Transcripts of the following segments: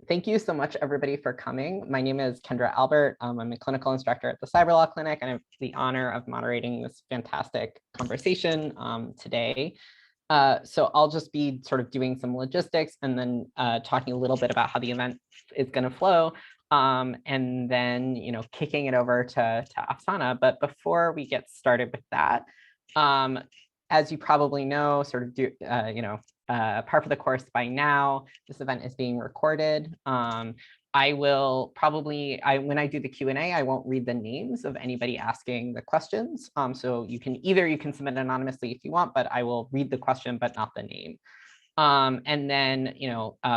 Thank you so much, everybody, for coming. My name is Kendra Albert. I'm a clinical instructor at the Cyberlaw Clinic, and I have the honor of moderating this fantastic conversation today. So I'll just be sort of doing some logistics and then talking a little bit about how the event is going to flow, and then kicking it over to Afsana. But before we get started with that, as you probably know, sort of par for the course by now, this event is being recorded. I will probably, when I do the Q&A, I won't read the names of anybody asking the questions. So you can submit anonymously if you want, but I will read the question, but not the name. And then,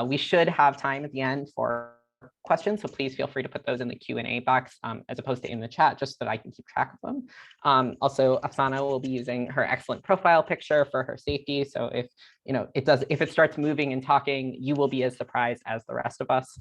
we should have time at the end for questions, so please feel free to put those in the Q&A box as opposed to in the chat, just so that I can keep track of them. Also, Afsana will be using her excellent profile picture for her safety. So if if it starts moving and talking, you will be as surprised as the rest of us.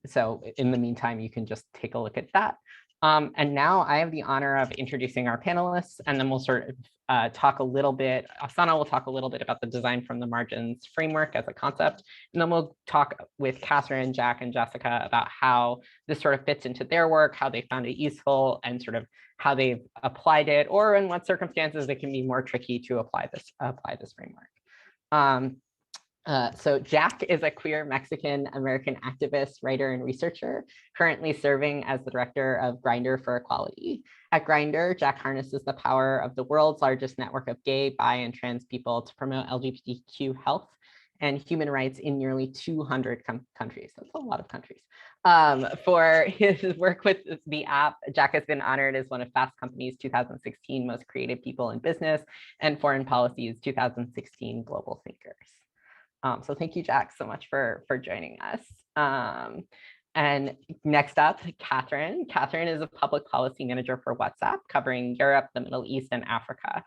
So in the meantime, you can just take a look at that. And now I have the honor of introducing our panelists, and then we'll sort of talk a little bit. Afsana will talk a little bit about the design from the margins framework as a concept, and then we'll talk with Catherine, Jack, and Jessica about how this sort of fits into their work, how they found it useful, and sort of how they've applied it, or in what circumstances it can be more tricky to apply this framework. So Jack is a queer Mexican American activist, writer, and researcher, currently serving as the director of Grindr for Equality. At Grindr, Jack harnesses the power of the world's largest network of gay, bi, and trans people to promote LGBTQ health and human rights in nearly 200 countries. That's a lot of countries. For his work with the app, Jack has been honored as one of Fast Company's 2016 Most Creative People in Business and Foreign Policy's 2016 Global Thinkers. So thank you, Jack, so much for joining us. And next up, Catherine. Catherine is a public policy manager for WhatsApp, covering Europe, the Middle East, and Africa.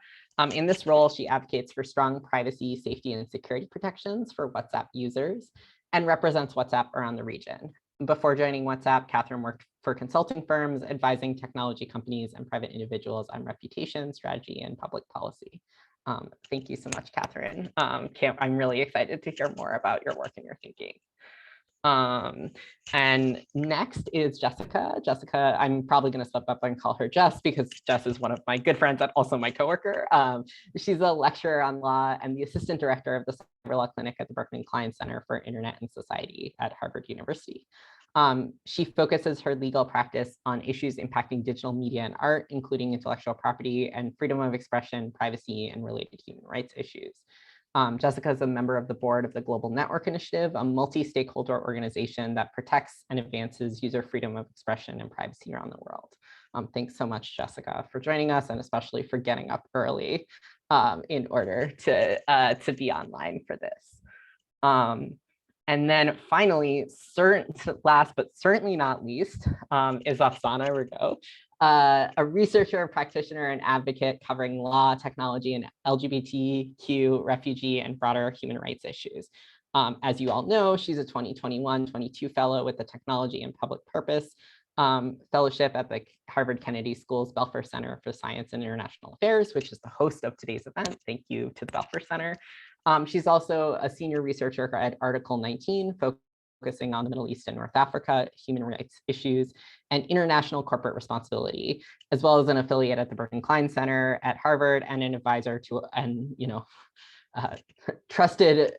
In this role, she advocates for strong privacy, safety, and security protections for WhatsApp users and represents WhatsApp around the region. Before joining WhatsApp, Catherine worked for consulting firms, advising technology companies and private individuals on reputation, strategy, and public policy. Thank you so much, Catherine. I'm really excited to hear more about your work and your thinking. And next is Jessica. Jessica, I'm probably going to slip up and call her Jess because Jess is one of my good friends and also my coworker. She's a lecturer on law and the assistant director of the Cyberlaw Clinic at the Berkman Klein Center for Internet and Society at Harvard University. She focuses her legal practice on issues impacting digital media and art, including intellectual property and freedom of expression, privacy, and related human rights issues. Jessica is a member of the board of the Global Network Initiative, a multi-stakeholder organization that protects and advances user freedom of expression and privacy around the world. Thanks so much, Jessica, for joining us, and especially for getting up early in order to be online for this. And then finally, last but certainly not least, is Afsana Rigo, a researcher, practitioner, and advocate covering law, technology, and LGBTQ, refugee, and broader human rights issues. As you all know, she's a 2021-22 fellow with the Technology and Public Purpose Fellowship at the Harvard Kennedy School's Belfer Center for Science and International Affairs, which is the host of today's event. Thank you to the Belfer Center. She's also a senior researcher at Article 19, focusing on the Middle East and North Africa, human rights issues, and international corporate responsibility, as well as an affiliate at the Berkman Klein Center at Harvard and an advisor to, and trusted,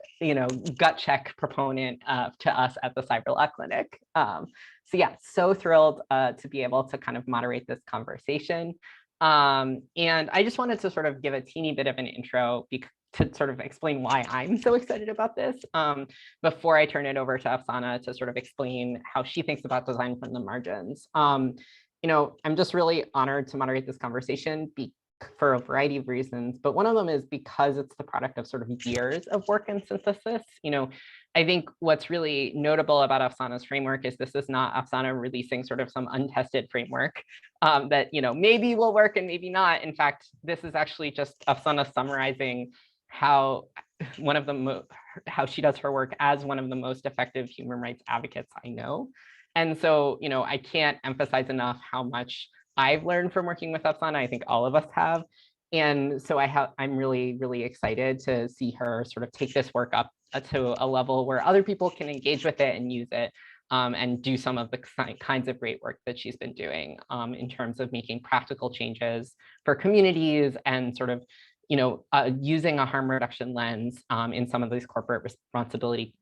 gut check proponent to us at the Cyberlaw Clinic. So yeah, so thrilled to be able to kind of moderate this conversation. And I just wanted to sort of give a teeny bit of an intro to sort of explain why I'm so excited about this before I turn it over to Afsana to sort of explain how she thinks about design from the margins. I'm just really honored to moderate this conversation for a variety of reasons, but one of them is because it's the product of sort of years of work and synthesis. I think what's really notable about Afsana's framework is this is not Afsana releasing sort of some untested framework that maybe will work and maybe not. In fact, this is actually just Afsana summarizing how she does her work as one of the most effective human rights advocates I know. And so, I can't emphasize enough how much I've learned from working with Afsana. I think all of us have. And so I'm really, really excited to see her sort of take this work up to a level where other people can engage with it and use it, and do some of the kinds of great work that she's been doing in terms of making practical changes for communities and sort of, using a harm reduction lens in some of these corporate responsibility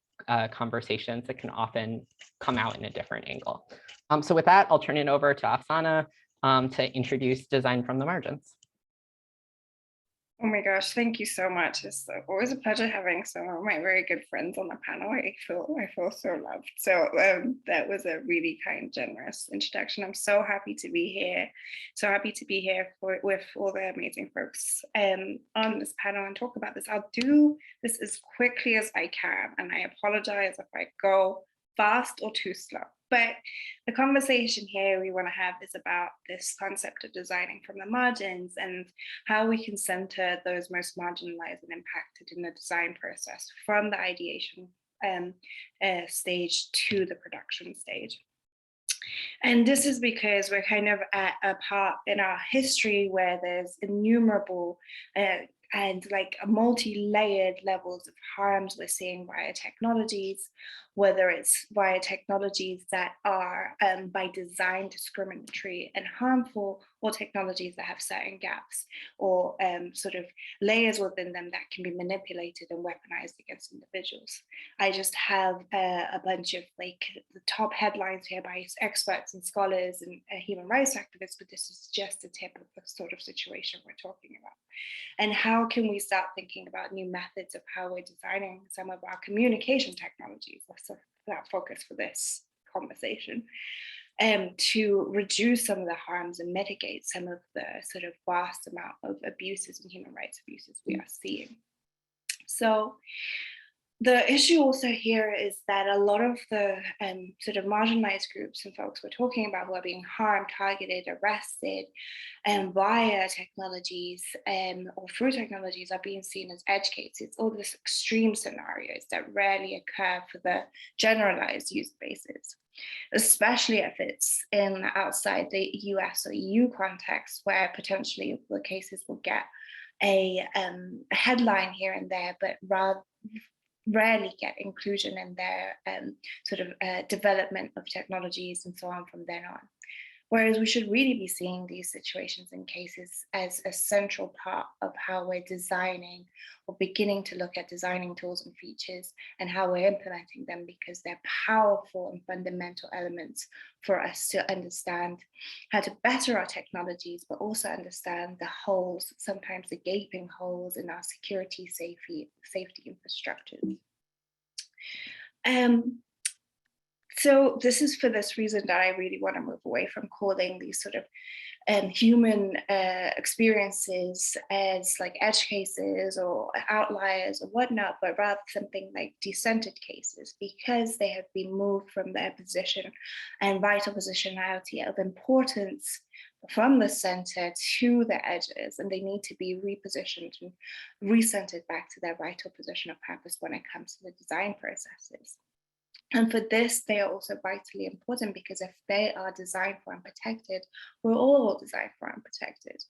conversations that can often come out in a different angle. So with that, I'll turn it over to Afsana to introduce Design from the Margins. Oh my gosh, thank you so much. It's always a pleasure having some of my very good friends on the panel. I feel so loved. So that was a really kind, generous introduction. I'm so happy to be here. So happy to be here with all the amazing folks on this panel and talk about this. I'll do this as quickly as I can, and I apologize if I go fast or too slow. But the conversation here we want to have is about this concept of designing from the margins and how we can center those most marginalized and impacted in the design process from the ideation stage to the production stage. And this is because we're kind of at a part in our history where there's innumerable and like multi-layered levels of harms we're seeing via technologies, whether it's via technologies that are by design discriminatory and harmful, or technologies that have certain gaps or sort of layers within them that can be manipulated and weaponized against individuals. I just have a bunch of like the top headlines here by experts and scholars and human rights activists, but this is just a tip of the sort of situation we're talking about. And how can we start thinking about new methods of how we're designing some of our communication technologies? That's that focus for this conversation, to reduce some of the harms and mitigate some of the sort of vast amount of abuses and human rights abuses we are seeing. So the issue also here is that a lot of the sort of marginalized groups and folks we're talking about who are being harmed, targeted, arrested, via technologies or through technologies are being seen as edge cases, all these extreme scenarios that rarely occur for the generalized use bases, especially if it's in outside the US or EU context, where potentially the cases will get a headline here and there, but rarely get inclusion in their sort of development of technologies and so on from then on. Whereas we should really be seeing these situations and cases as a central part of how we're designing or beginning to look at designing tools and features and how we're implementing them, because they're powerful and fundamental elements for us to understand how to better our technologies, but also understand the holes, sometimes the gaping holes in our security, safety infrastructures. So this is for this reason that I really want to move away from calling these sort of human experiences as like edge cases or outliers or whatnot, but rather something like decentered cases, because they have been moved from their position and vital positionality of importance from the center to the edges, and they need to be repositioned and recentered back to their vital position of purpose when it comes to the design processes. And for this, they are also vitally important, because if they are designed for and protected, we're all designed for and protected.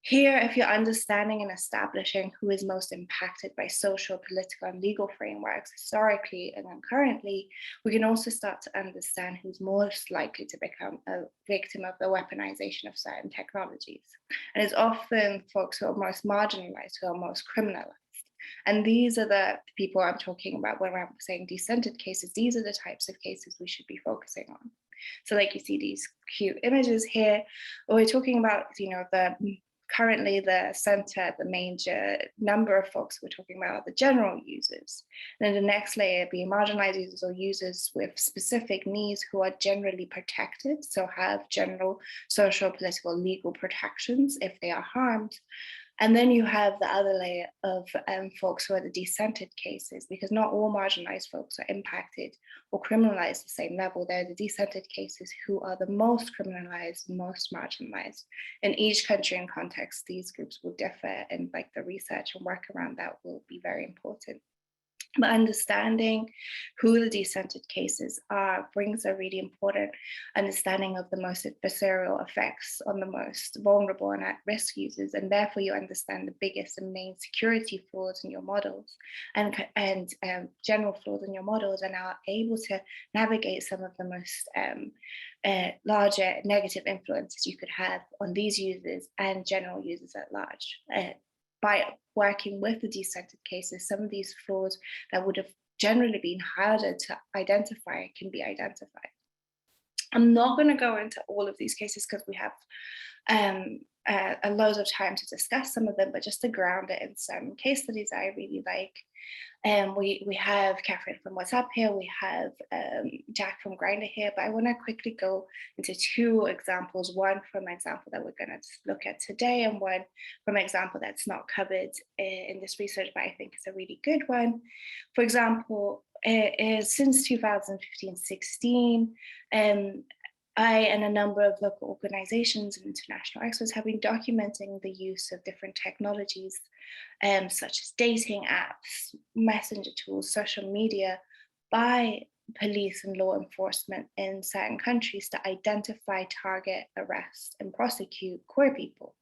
Here, if you're understanding and establishing who is most impacted by social, political, and legal frameworks historically and then currently, we can also start to understand who's most likely to become a victim of the weaponization of certain technologies. And it's often folks who are most marginalized, who are most criminalized. And these are the people I'm talking about when I'm saying decentered cases. These are the types of cases we should be focusing on. So like you see these cute images here, we're talking about, currently the center, the major number of folks we're talking about are the general users. Then the next layer being marginalized users or users with specific needs who are generally protected, so have general social, political, legal protections if they are harmed. And then you have the other layer of folks who are the decentered cases, because not all marginalized folks are impacted or criminalized at the same level. They're the decentered cases who are the most criminalized, most marginalized. In each country and context, these groups will differ, and like the research and work around that will be very important. But understanding who the decentered cases are brings a really important understanding of the most adversarial effects on the most vulnerable and at-risk users, and therefore you understand the biggest and main security flaws in your models and general flaws in your models, and are able to navigate some of the most larger negative influences you could have on these users and general users at large. By working with the decentered cases, some of these flaws that would have generally been harder to identify can be identified. I'm not going to go into all of these cases because we have a lot of time to discuss some of them, but just to ground it in some case studies I really like. We have Catherine from WhatsApp here, we have Jack from Grindr here, but I want to quickly go into two examples, one from an example that we're going to look at today, and one from an example that's not covered in this research, but I think it's a really good one. For example, since 2015-16, I and a number of local organizations and international experts have been documenting the use of different technologies, such as dating apps, messenger tools, social media, by police and law enforcement in certain countries to identify, target, arrest, and prosecute queer people.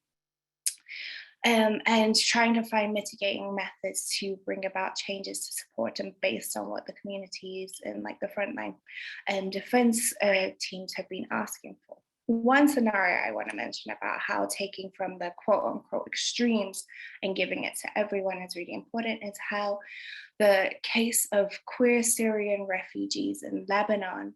And trying to find mitigating methods to bring about changes to support them based on what the communities and like the frontline defense teams have been asking for. One scenario I want to mention about how taking from the quote unquote extremes and giving it to everyone is really important is how the case of queer Syrian refugees in Lebanon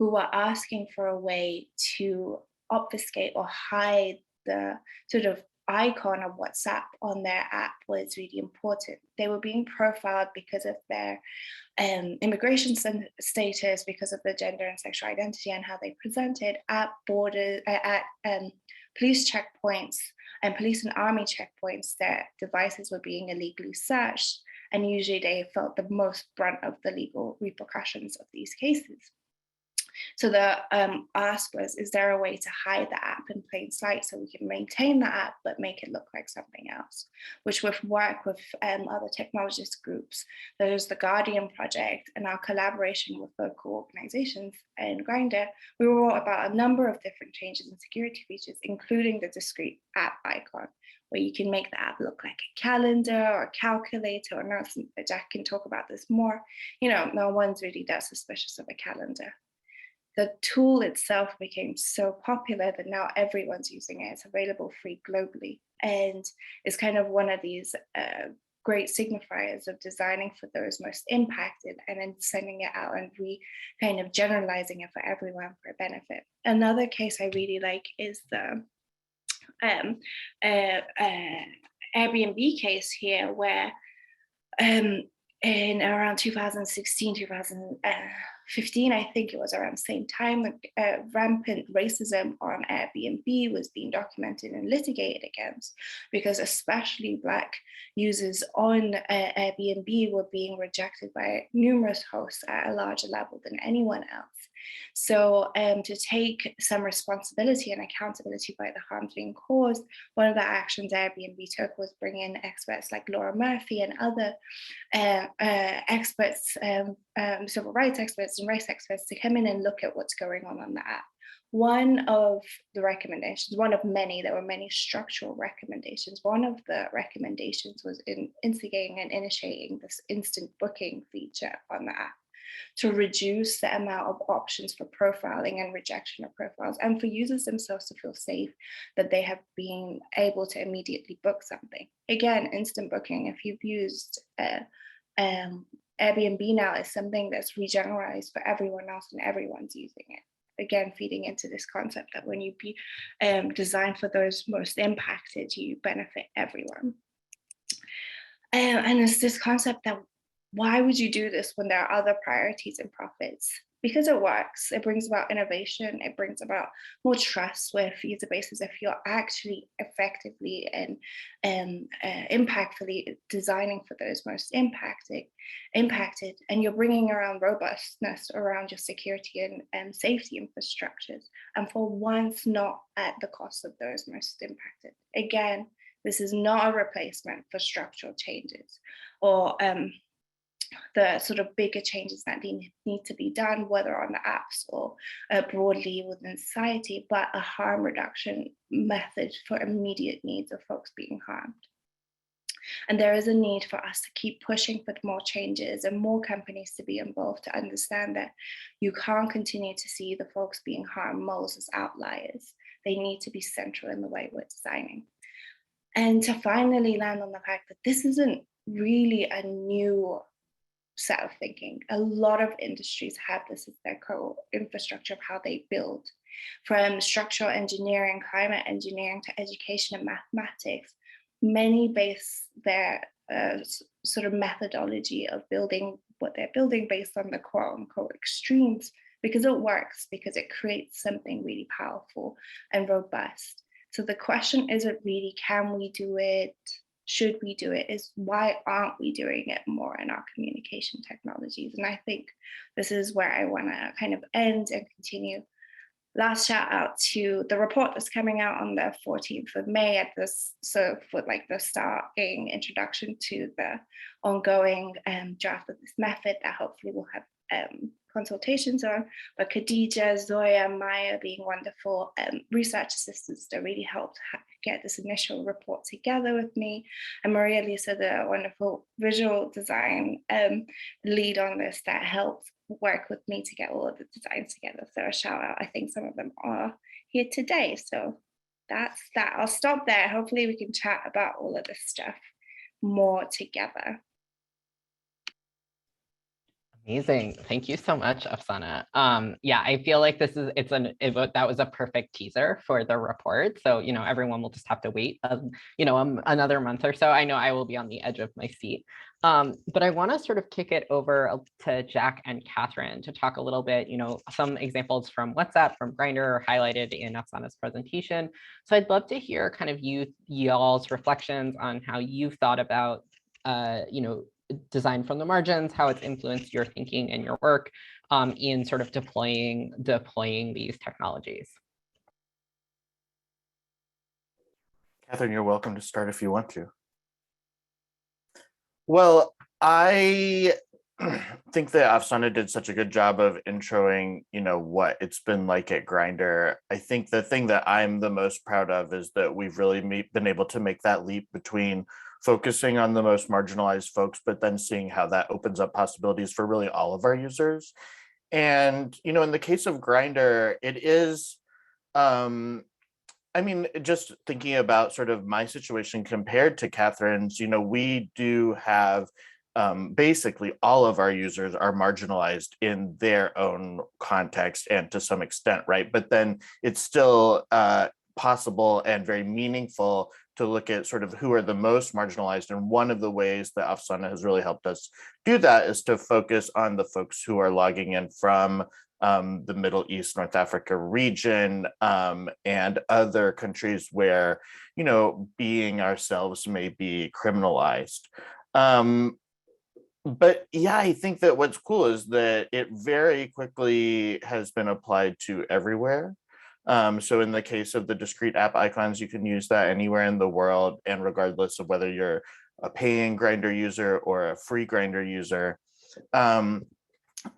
who were asking for a way to obfuscate or hide the sort of icon of WhatsApp on their app was really important. They were being profiled because of their immigration status, because of their gender and sexual identity and how they presented at borders, at police checkpoints and police and army checkpoints. Their devices were being illegally searched, and usually they felt the most brunt of the legal repercussions of these cases. So the ask was, is there a way to hide the app in plain sight so we can maintain the app but make it look like something else? Which with work with other technologist groups, there's the Guardian Project, and our collaboration with local organizations in Grindr, we wrote about a number of different changes in security features, including the discrete app icon, where you can make the app look like a calendar or a calculator, or not. Jack can talk about this more. You know, no one's really that suspicious of a calendar. The tool itself became so popular that now everyone's using it. It's available free globally. And it's kind of one of these great signifiers of designing for those most impacted and then sending it out and kind of generalizing it for everyone for benefit. Another case I really like is the Airbnb case here, where in around 2016, 2015, I think it was around the same time, rampant racism on Airbnb was being documented and litigated against, because especially Black users on Airbnb were being rejected by numerous hosts at a larger level than anyone else. So to take some responsibility and accountability by the harms being caused, one of the actions Airbnb took was bring in experts like Laura Murphy and other experts, civil rights experts and race experts, to come in and look at what's going on the app. One of the recommendations, one of many, there were many structural recommendations. One of the recommendations was in instigating and initiating this instant booking feature on the app, to reduce the amount of options for profiling and rejection of profiles, and for users themselves to feel safe that they have been able to immediately book something. Again, instant booking, if you've used Airbnb now, is something that's regeneralized for everyone else and everyone's using it. Again, feeding into this concept that when you be designed for those most impacted, you benefit everyone. And it's this concept that, why would you do this when there are other priorities and profits? Because it works. It brings about innovation. It brings about more trust with user bases if you're actually effectively and impactfully designing for those most impacted, and you're bringing around robustness around your security and safety infrastructures, and for once not at the cost of those most impacted. Again, this is not a replacement for structural changes or the sort of bigger changes that need to be done, whether on the apps or broadly within society, but a harm reduction method for immediate needs of folks being harmed. And there is a need for us to keep pushing for more changes and more companies to be involved to understand that you can't continue to see the folks being harmed most as outliers. They need to be central in the way we're designing. And to finally land on the fact that this isn't really a new set of thinking. A lot of industries have this as their core infrastructure of how they build, from structural engineering, climate engineering to education and mathematics. Many base their sort of methodology of building what they're building based on the quote unquote extremes, because it works, because it creates something really powerful and robust. So the question isn't really, can we do it? Should we do it? Is why aren't we doing it more in our communication technologies? And I think this is where I want to kind of end and continue. Last shout out to the report that's coming out on the 14th of May at this, so for like the starting introduction to the ongoing draft of this method that hopefully we'll have consultations on, but Khadija, Zoya, Maya being wonderful research assistants that really helped get this initial report together with me, and Maria Lisa, the wonderful visual design lead on this that helped work with me to get all of the designs together. So a shout out, I think some of them are here today. So that's that. I'll stop there. Hopefully we can chat about all of this stuff more together. Amazing. Thank you so much, Afsana. Yeah, I feel like this is, that was a perfect teaser for the report. So, everyone will just have to wait, another month or so. I know I will be on the edge of my seat. But I want to sort of kick it over to Jack and Catherine to talk a little bit, some examples from WhatsApp, from Grindr are highlighted in Afsana's presentation. So I'd love to hear kind of y'all's reflections on how you've thought about, design from the margins, how it's influenced your thinking and your work in sort of deploying these technologies. Catherine, you're welcome to start if you want to. Well, I think that Afsana did such a good job of introing, what it's been like at Grindr. I think the thing that I'm the most proud of is that we've really been able to make that leap between focusing on the most marginalized folks, but then seeing how that opens up possibilities for really all of our users. And, in the case of Grindr, it is, just thinking about sort of my situation compared to Catherine's, we do have basically all of our users are marginalized in their own context and to some extent, right? But then it's still possible and very meaningful to look at sort of who are the most marginalized. And one of the ways that Afsana has really helped us do that is to focus on the folks who are logging in from the Middle East, North Africa region, and other countries where, being ourselves may be criminalized. But yeah, I think that what's cool is that it very quickly has been applied to everywhere. So in the case of the discrete app icons, you can use that anywhere in the world, and regardless of whether you're a paying Grindr user or a free Grindr user. And,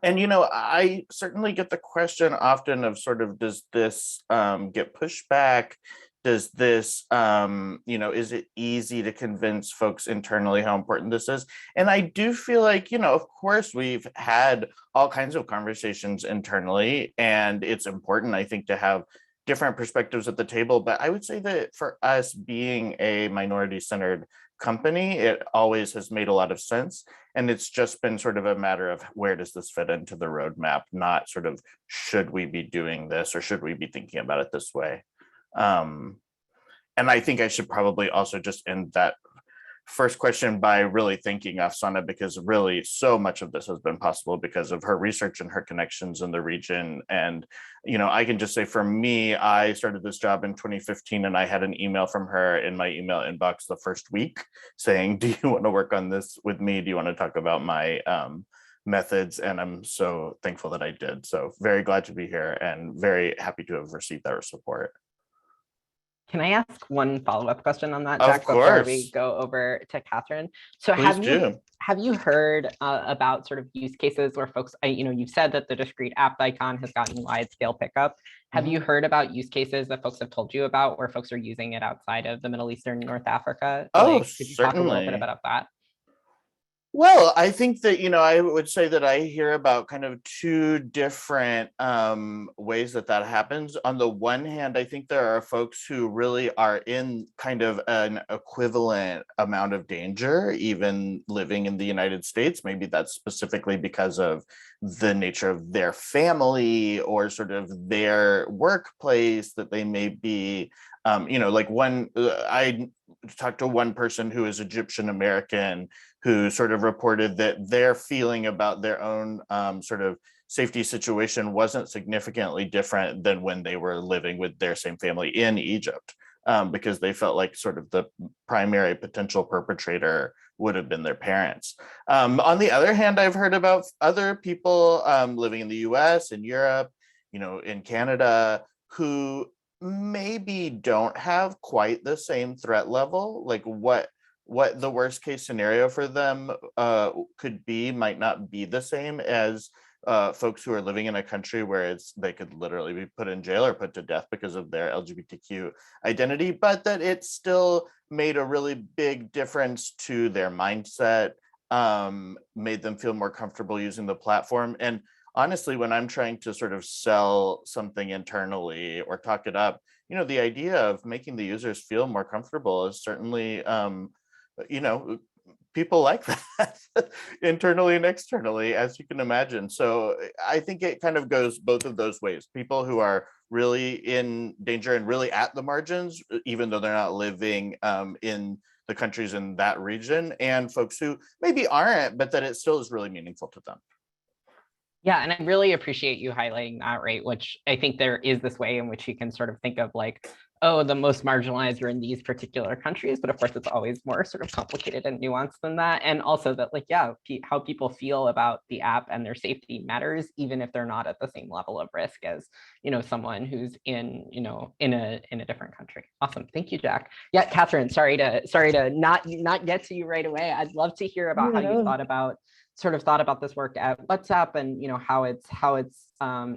I certainly get the question often of sort of, does this get pushed back? Does this, is it easy to convince folks internally how important this is? And I do feel like, of course, we've had all kinds of conversations internally, and it's important, I think, to have different perspectives at the table. But I would say that for us, being a minority-centered company, it always has made a lot of sense. And it's just been sort of a matter of where does this fit into the roadmap, not sort of should we be doing this or should we be thinking about it this way. And I think I should probably also just end that first question by really thanking Afsana, because really so much of this has been possible because of her research and her connections in the region. And, I can just say for me, I started this job in 2015 and I had an email from her in my email inbox the first week saying, do you want to work on this with me? Do you want to talk about my methods? And I'm so thankful that I did. So very glad to be here and very happy to have received that support. Can I ask one follow-up question on that, Of Jack, before we course. go over to Catherine? So Please do. have you heard about sort of use cases where folks, you've said that the discrete app icon has gotten wide scale pickup. Have you heard about use cases that folks have told you about where folks are using it outside of the Middle Eastern and North Africa? Oh, Like, could you talk a little bit certainly. about that? Well, I think that, I would say that I hear about kind of two different ways that happens. On the one hand, I think there are folks who really are in kind of an equivalent amount of danger, even living in the United States. Maybe that's specifically because of the nature of their family or sort of their workplace that they may be, I talked to one person who is Egyptian American who sort of reported that their feeling about their own sort of safety situation wasn't significantly different than when they were living with their same family in Egypt, because they felt like sort of the primary potential perpetrator would have been their parents. On the other hand, I've heard about other people living in the US, in Europe, in Canada, who maybe don't have quite the same threat level. Like what the worst case scenario for them could be might not be the same as folks who are living in a country where they could literally be put in jail or put to death because of their LGBTQ identity, but that it still made a really big difference to their mindset, made them feel more comfortable using the platform. And honestly, when I'm trying to sort of sell something internally or talk it up, the idea of making the users feel more comfortable is certainly people like that internally and externally, as you can imagine. So I think it kind of goes both of those ways. People who are really in danger and really at the margins, even though they're not living in the countries in that region, and folks who maybe aren't, but that it still is really meaningful to them. Yeah, and I really appreciate you highlighting that, right? Which I think there is this way in which you can sort of think of like, oh, the most marginalized are in these particular countries, but of course it's always more sort of complicated and nuanced than that. And also that like, yeah, how people feel about the app and their safety matters, even if they're not at the same level of risk as, someone who's in a different country. Awesome, thank you, Jack. Yeah, Catherine, sorry to not get to you right away. I'd love to hear about how you thought about this work at WhatsApp and how it's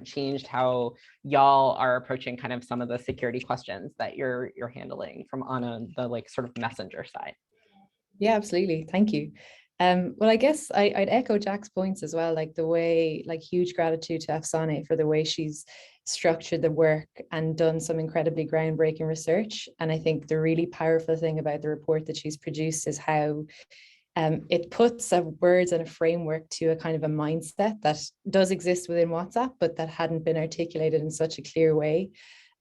changed how y'all are approaching kind of some of the security questions that you're handling from on the like sort of messenger side. Yeah, absolutely. Thank you. Well, I guess I'd echo Jack's points as well, like the way, like huge gratitude to Afsane for the way she's structured the work and done some incredibly groundbreaking research. And I think the really powerful thing about the report that she's produced is how it puts words and a framework to a kind of a mindset that does exist within WhatsApp, but that hadn't been articulated in such a clear way.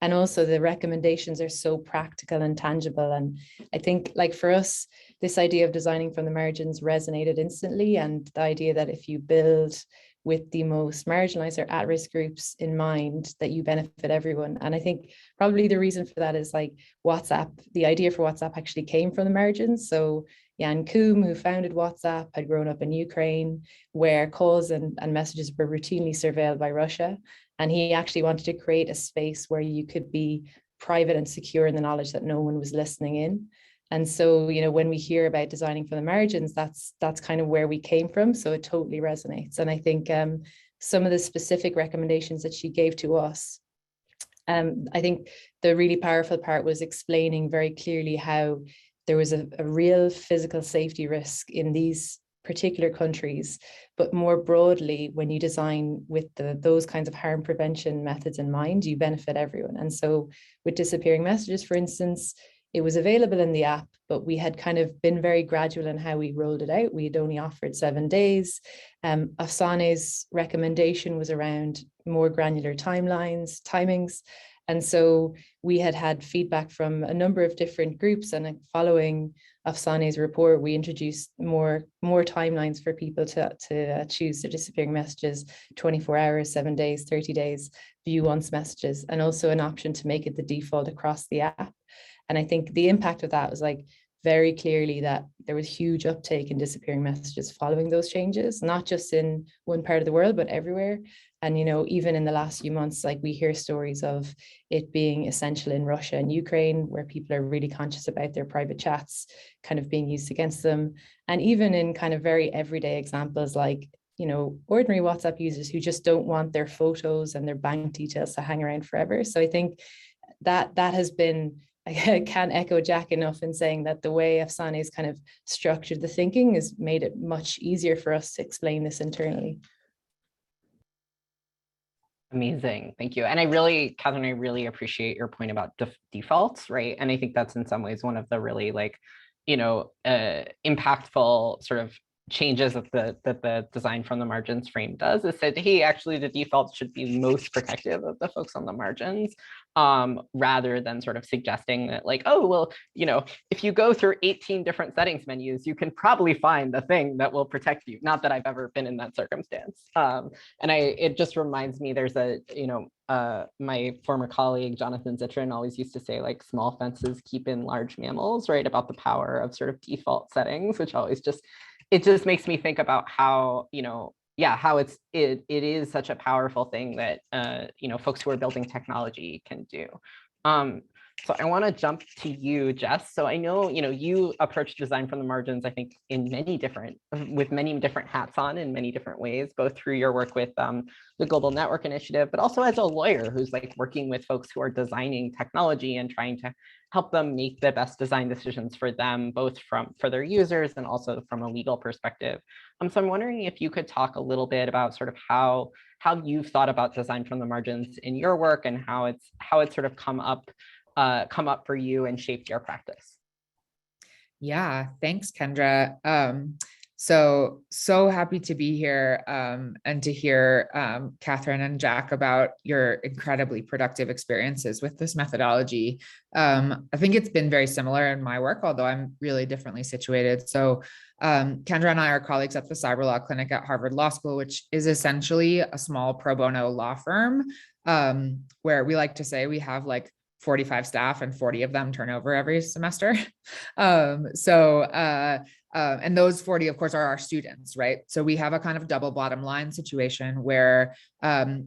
And also the recommendations are so practical and tangible. And I think like for us, this idea of designing from the margins resonated instantly. And the idea that if you build with the most marginalized or at-risk groups in mind, that you benefit everyone. And I think probably the reason for that is like WhatsApp, the idea for WhatsApp actually came from the margins. So Jan Koum, who founded WhatsApp, had grown up in Ukraine, where calls and messages were routinely surveilled by Russia. And he actually wanted to create a space where you could be private and secure in the knowledge that no one was listening in. And so, when we hear about designing for the margins, that's kind of where we came from. So it totally resonates. And I think some of the specific recommendations that she gave to us, I think the really powerful part was explaining very clearly how there was a real physical safety risk in these particular countries, but more broadly, when you design with those kinds of harm prevention methods in mind, you benefit everyone. And so with disappearing messages, for instance, it was available in the app, but we had kind of been very gradual in how we rolled it out. We had only offered 7 days. Afsane's recommendation was around more granular timings. And so we had feedback from a number of different groups, and following Afsane's report, we introduced more timelines for people to choose their disappearing messages, 24 hours, 7 days, 30 days, view once messages, and also an option to make it the default across the app. And I think the impact of that was like very clearly that there was huge uptake in disappearing messages following those changes, not just in one part of the world, but everywhere. And, you know, even in the last few months, like we hear stories of it being essential in Russia and Ukraine, where people are really conscious about their private chats kind of being used against them. And even in kind of very everyday examples, like, you know, ordinary WhatsApp users who just don't want their photos and their bank details to hang around forever. So I think that has been, I can't echo Jack enough in saying that the way Afsane's kind of structured the thinking has made it much easier for us to explain this internally. Amazing. Thank you. And I really, Catherine, I really appreciate your point about defaults, right? And I think that's in some ways one of the really like, you know, impactful sort of changes that the design from the margins frame does, is that, hey, actually the defaults should be most protective of the folks on the margins, rather than sort of suggesting that like, oh, well, you know, if you go through 18 different settings menus, you can probably find the thing that will protect you. Not that I've ever been in that circumstance. And it just reminds me, there's a, you know, my former colleague, Jonathan Zittrain, always used to say like small fences keep in large mammals, right? About the power of sort of default settings, which always just, it just makes me think about how, you know, yeah, how it is such a powerful thing that, you know, folks who are building technology can do. So I want to jump to you, Jess. So I know, you know, you approach design from the margins, I think, in many different, with many different hats on in many different ways, both through your work with the Global Network Initiative, but also as a lawyer who's like working with folks who are designing technology and trying to help them make the best design decisions for them, both for their users and also from a legal perspective. So I'm wondering if you could talk a little bit about sort of how you've thought about design from the margins in your work and how it's sort of come up for you and shaped your practice. Yeah, thanks, Kendra. So happy to be here and to hear Catherine and Jack about your incredibly productive experiences with this methodology. I think it's been very similar in my work, although I'm really differently situated. So Kendra and I are colleagues at the Cyberlaw Clinic at Harvard Law School, which is essentially a small pro bono law firm, where we like to say we have like 45 staff and 40 of them turn over every semester. And those 40, of course, are our students, right? So we have a kind of double bottom line situation where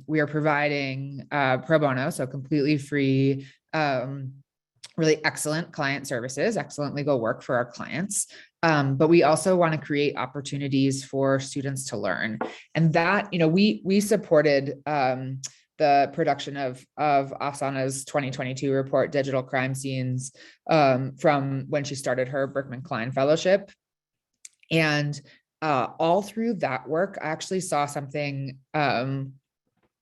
we are providing pro bono, so completely free, really excellent client services, excellent legal work for our clients. But we also want to create opportunities for students to learn. And that, you know, we supported the production of Afsane's 2022 report, Digital Crime Scenes, from when she started her Berkman Klein Fellowship. And all through that work, I actually saw something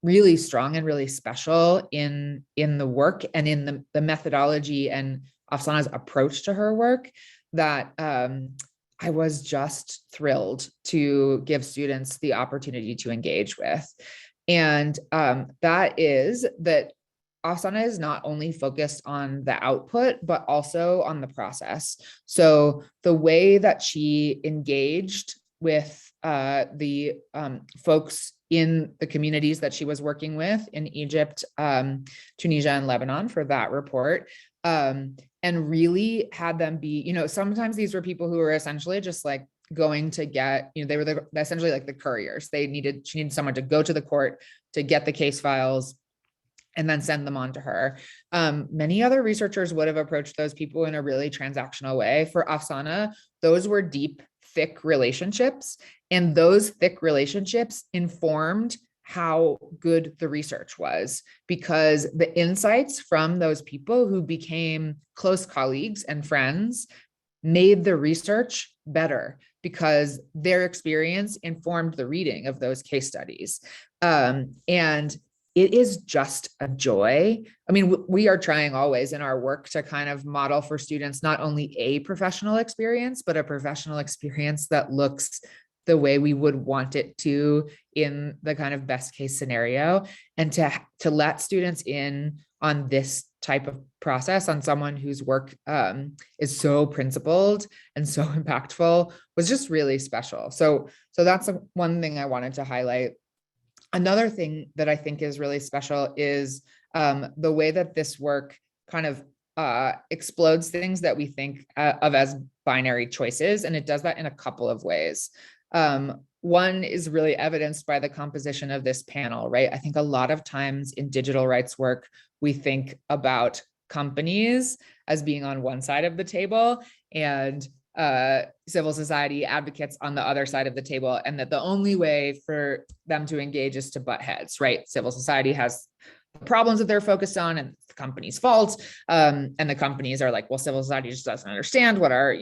really strong and really special in the work and in the methodology and Afsane's approach to her work that I was just thrilled to give students the opportunity to engage with. And that is that Afsane is not only focused on the output, but also on the process. So the way that she engaged with the folks in the communities that she was working with in Egypt, Tunisia, and Lebanon for that report, and really had them be, you know, sometimes these were people who were essentially just like going to get, you know, they were essentially like the couriers. She needed someone to go to the court to get the case files and then send them on to her. Many other researchers would have approached those people in a really transactional way. For Afsane, those were deep, thick relationships, and those thick relationships informed how good the research was, because the insights from those people who became close colleagues and friends made the research better because their experience informed the reading of those case studies. And it is just a joy. I mean, we are trying always in our work to kind of model for students not only a professional experience, but a professional experience that looks the way we would want it to in the kind of best case scenario. And to let students in on this type of process, on someone whose work is so principled and so impactful, was just really special. So that's one thing I wanted to highlight. Another thing that I think is really special is the way that this work kind of explodes things that we think of as binary choices. And it does that in a couple of ways. one is really evidenced by the composition of this panel, right? I think a lot of times in digital rights work, we think about companies as being on one side of the table and civil society advocates on the other side of the table, and that the only way for them to engage is to butt heads, right? Civil society has problems that they're focused on and the company's fault. And the companies are like, well, civil society just doesn't understand what our,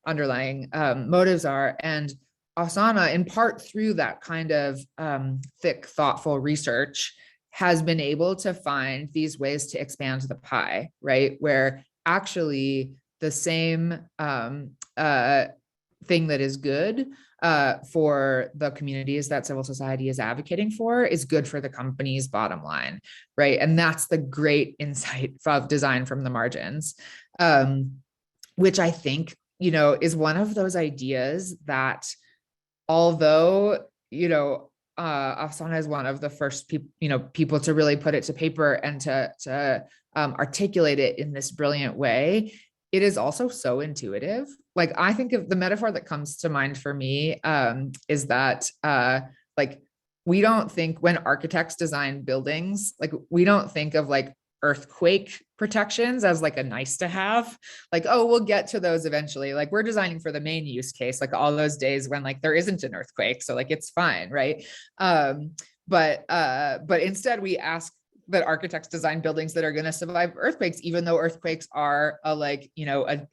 underlying motives are. And Asana, in part through that kind of thick, thoughtful research, has been able to find these ways to expand the pie, right? Where actually the same thing that is good for the communities that civil society is advocating for is good for the company's bottom line, right? And that's the great insight of design from the margins, which I think, is one of those ideas that, although, Asana is one of the first people to really put it to paper and to articulate it in this brilliant way, it is also so intuitive. Like, I think of the metaphor that comes to mind for me is that we don't think, when architects design buildings, like, we don't think of like earthquake protections as like a nice to have, like, oh, we'll get to those eventually. Like, we're designing for the main use case, like all those days when like there isn't an earthquake. So like, it's fine, right? But instead we ask that architects design buildings that are going to survive earthquakes, even though earthquakes are a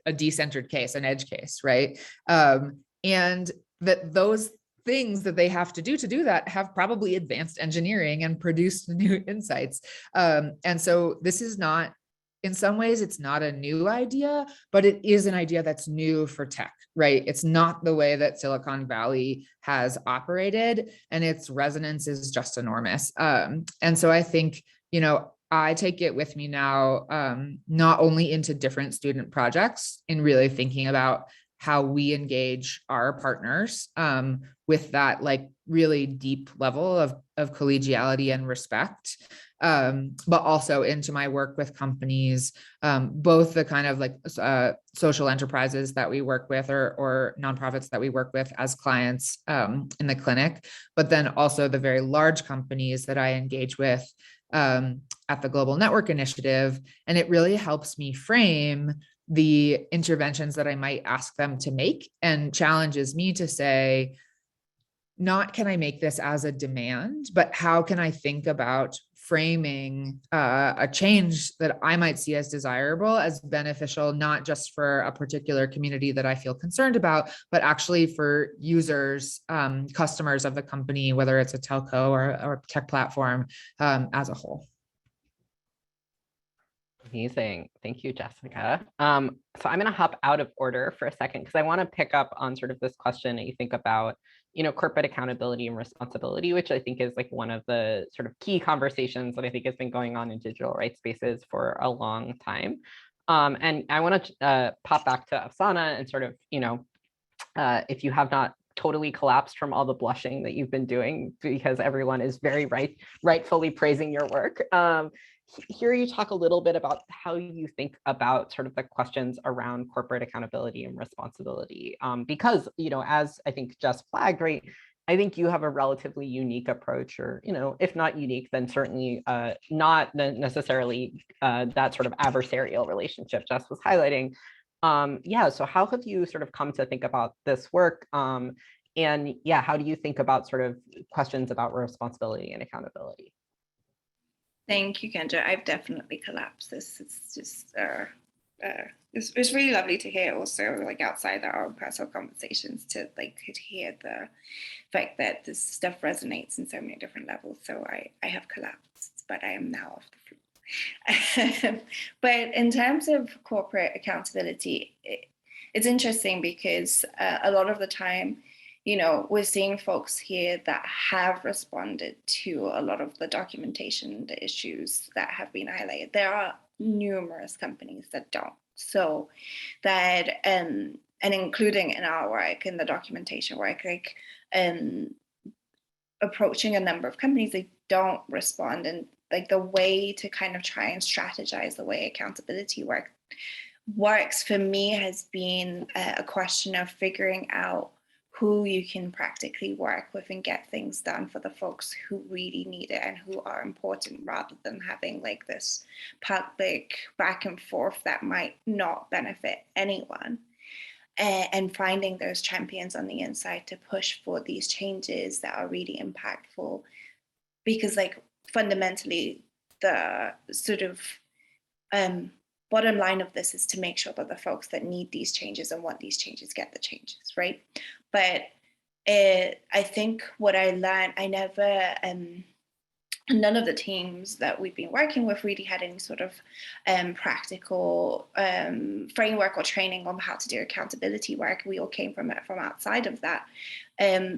decentered case, an edge case, right? And that those things that they have to do that have probably advanced engineering and produced new insights. And so this is not, in some ways, it's not a new idea, but it is an idea that's new for tech, right? It's not the way that Silicon Valley has operated, and its resonance is just enormous. And so I think, I take it with me now, not only into different student projects, in really thinking about how we engage our partners with that like really deep level of collegiality and respect, but also into my work with companies, both the kind of like social enterprises that we work with or nonprofits that we work with as clients in the clinic, but then also the very large companies that I engage with at the Global Network Initiative. And it really helps me frame the interventions that I might ask them to make, and challenges me to say, not can I make this as a demand, but how can I think about framing a change that I might see as desirable, as beneficial, not just for a particular community that I feel concerned about, but actually for users, customers of the company, whether it's a telco or a tech platform as a whole. Amazing. Thank you, Jessica. So I'm going to hop out of order for a second, because I want to pick up on sort of this question that you think about, corporate accountability and responsibility, which I think is like one of the sort of key conversations that I think has been going on in digital rights spaces for a long time. And I want to pop back to Afsana and sort of, if you have not totally collapsed from all the blushing that you've been doing, because everyone is very rightfully praising your work. Hear you talk a little bit about how you think about sort of the questions around corporate accountability and responsibility, because, as I think Jess flagged, right, I think you have a relatively unique approach, or, if not unique, then certainly not necessarily that sort of adversarial relationship Jess was highlighting. So how have you sort of come to think about this work? And how do you think about sort of questions about responsibility and accountability? Thank you, Kendra. I've definitely collapsed. This is just it's really lovely to hear, also like outside our own personal conversations, to hear the fact that this stuff resonates in so many different levels. So I have collapsed, but I am now off the floor. But in terms of corporate accountability, it's interesting because a lot of the time, we're seeing folks here that have responded to a lot of the documentation, the issues that have been highlighted. There are numerous companies that don't. So that, and including in our work, in the documentation work, approaching a number of companies, they don't respond. And the way to kind of try and strategize the way accountability works for me has been a question of figuring out who you can practically work with and get things done for the folks who really need it and who are important, rather than having like this public back and forth that might not benefit anyone. And finding those champions on the inside to push for these changes that are really impactful, because like fundamentally the sort of bottom line of this is to make sure that the folks that need these changes and want these changes get the changes, right? But I think what I learned, none of the teams that we've been working with really had any sort of practical framework or training on how to do accountability work. We all came from outside of that,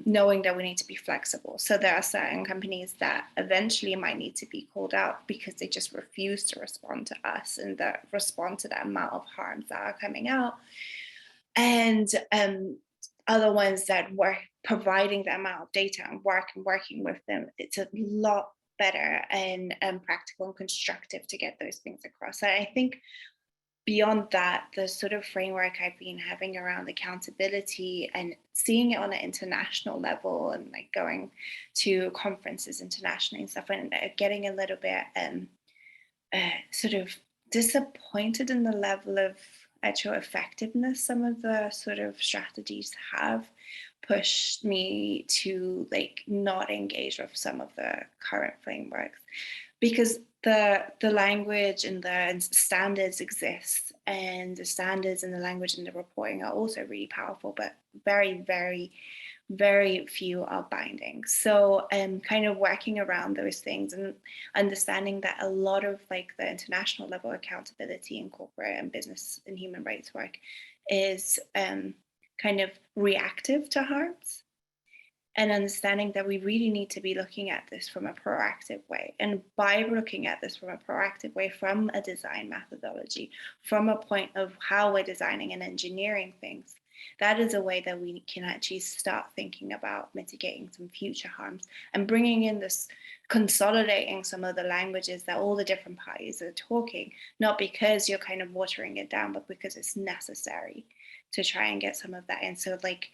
knowing that we need to be flexible. So there are certain companies that eventually might need to be called out because they just refuse to respond to us and that respond to that amount of harms that are coming out. And other ones that were providing the amount of data and working with them, it's a lot better and practical and constructive to get those things across. So I think beyond that, the sort of framework I've been having around accountability and seeing it on an international level and like going to conferences internationally and stuff, and getting a little bit sort of disappointed in the level of actual effectiveness some of the sort of strategies have pushed me to like not engage with some of the current frameworks, because the language and the standards exist, and the standards and the language and the reporting are also really powerful, but very, very, very few are binding. So kind of working around those things and understanding that a lot of like the international level accountability in corporate and business and human rights work is kind of reactive to harms, and understanding that we really need to be looking at this from a proactive way. And by looking at this from a proactive way, from a design methodology, from a point of how we're designing and engineering things, that is a way that we can actually start thinking about mitigating some future harms and bringing in this, consolidating some of the languages that all the different parties are talking, not because you're kind of watering it down, but because it's necessary to try and get some of that in. So like,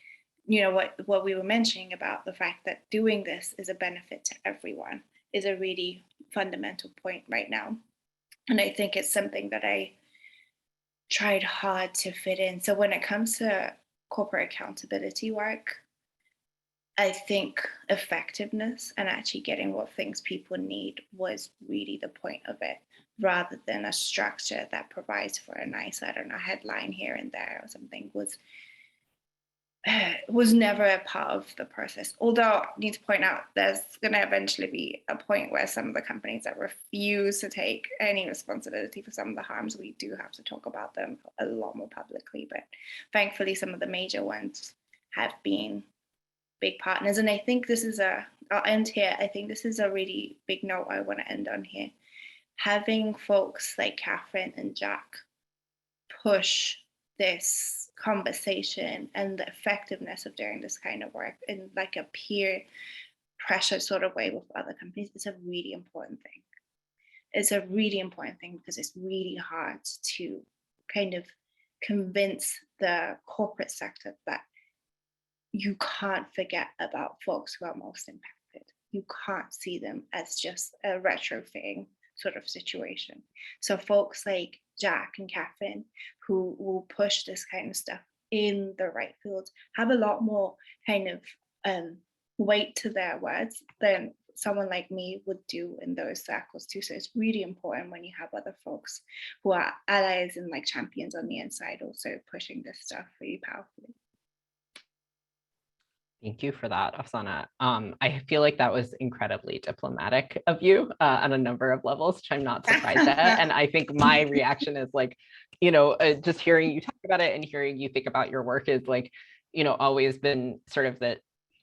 you know, what we were mentioning about the fact that doing this is a benefit to everyone is a really fundamental point right now. And I think it's something that I tried hard to fit in. So when it comes to corporate accountability work, I think effectiveness and actually getting what things people need was really the point of it, rather than a structure that provides for a nice, I don't know, headline here and there or something, was never a part of the process. Although I need to point out, there's going to eventually be a point where some of the companies that refuse to take any responsibility for some of the harms, we do have to talk about them a lot more publicly. But thankfully, some of the major ones have been big partners. And I think this is I'll end here. I think this is a really big note I want to end on here. Having folks like Catherine and Jack push this conversation and the effectiveness of doing this kind of work in like a peer pressure sort of way with other companies is a really important thing. It's a really important thing because it's really hard to kind of convince the corporate sector that you can't forget about folks who are most impacted. You can't see them as just a retrofitting sort of situation. So folks like Jack and Catherine, who will push this kind of stuff in the right fields, have a lot more kind of weight to their words than someone like me would do in those circles too. So it's really important when you have other folks who are allies and like champions on the inside also pushing this stuff really powerfully. Thank you for that, Afsana. I feel like that was incredibly diplomatic of you on a number of levels, which I'm not surprised at. And I think my reaction is like, you know, just hearing you talk about it and hearing you think about your work is like, you know, always been sort of that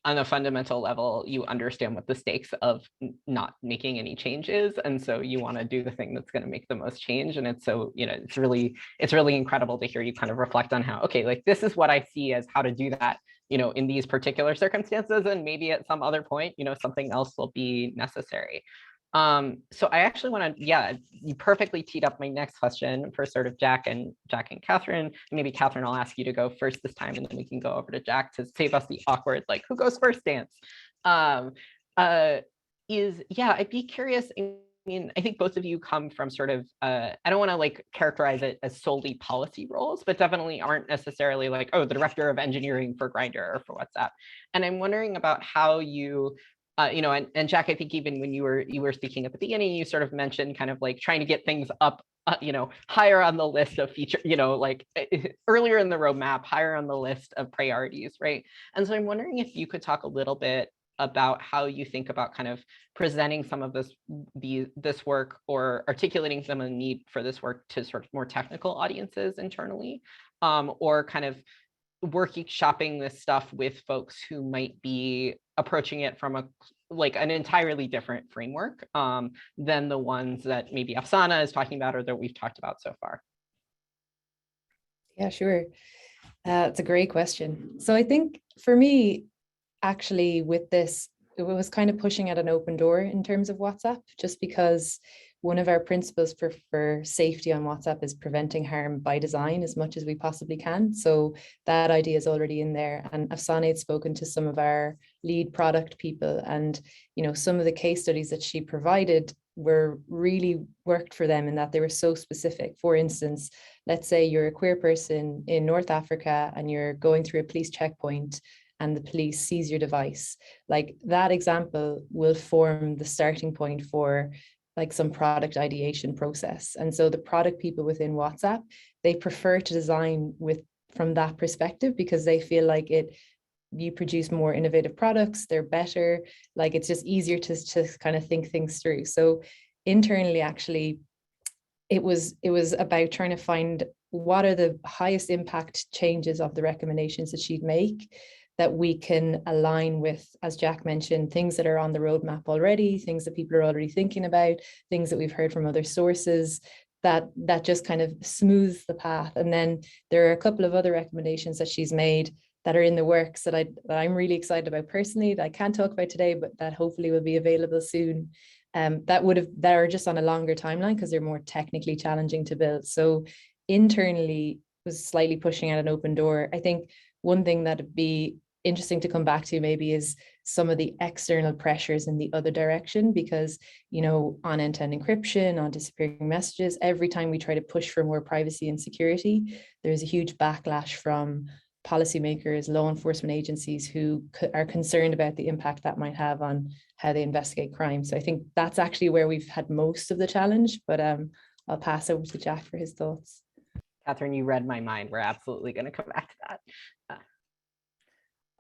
on a fundamental level, you understand what the stakes of not making any changes. And so you want to do the thing that's going to make the most change. And it's so, you know, it's really incredible to hear you kind of reflect on how, okay, like this is what I see as how to do that, you know, in these particular circumstances, and maybe at some other point, you know, something else will be necessary. So I actually want to, yeah, you perfectly teed up my next question for sort of Jack and Catherine. Maybe Catherine, I'll ask you to go first this time, and then we can go over to Jack to save us the awkward, like, who goes first dance. Yeah, I'd be curious. I mean, I think both of you come from sort of, I don't want to like characterize it as solely policy roles, but definitely aren't necessarily like, oh, the director of engineering for Grindr or for WhatsApp. And I'm wondering about how you, you know, and Jack, I think even when you were speaking at the beginning, you sort of mentioned kind of like trying to get things up, you know, higher on the list of feature, you know, like earlier in the roadmap, higher on the list of priorities, right? And so I'm wondering if you could talk a little bit about how you think about kind of presenting some of this work or articulating some of the need for this work to sort of more technical audiences internally, or kind of shopping this stuff with folks who might be approaching it from an entirely different framework than the ones that maybe Afsana is talking about or that we've talked about so far. Yeah, sure. It's a great question. So I think for me, actually with this, it was kind of pushing at an open door in terms of WhatsApp, just because one of our principles for safety on WhatsApp is preventing harm by design as much as we possibly can. So that idea is already in there. And Afsana had spoken to some of our lead product people, and you know, some of the case studies that she provided were really worked for them in that they were so specific. For instance, let's say you're a queer person in North Africa and you're going through a police checkpoint and the police seize your device. Like that example will form the starting point for like some product ideation process. And so the product people within WhatsApp, they prefer to design from that perspective because they feel like you produce more innovative products, they're better, like it's just easier to kind of think things through. So internally, actually, it was about trying to find what are the highest impact changes of the recommendations that she'd make that we can align with, as Jack mentioned, things that are on the roadmap already, things that people are already thinking about, things that we've heard from other sources, that just kind of smooths the path. And then there are a couple of other recommendations that she's made that are in the works that I'm really excited about personally, that I can't talk about today, but that hopefully will be available soon. That are just on a longer timeline because they're more technically challenging to build. So internally was slightly pushing at an open door. I think one thing that'd be interesting to come back to maybe is some of the external pressures in the other direction, because, you know, on end-to-end encryption, on disappearing messages, every time we try to push for more privacy and security, there's a huge backlash from policymakers, law enforcement agencies who are concerned about the impact that might have on how they investigate crime. So I think that's actually where we've had most of the challenge, but I'll pass over to Jack for his thoughts. Catherine, you read my mind. We're absolutely going to come back to that.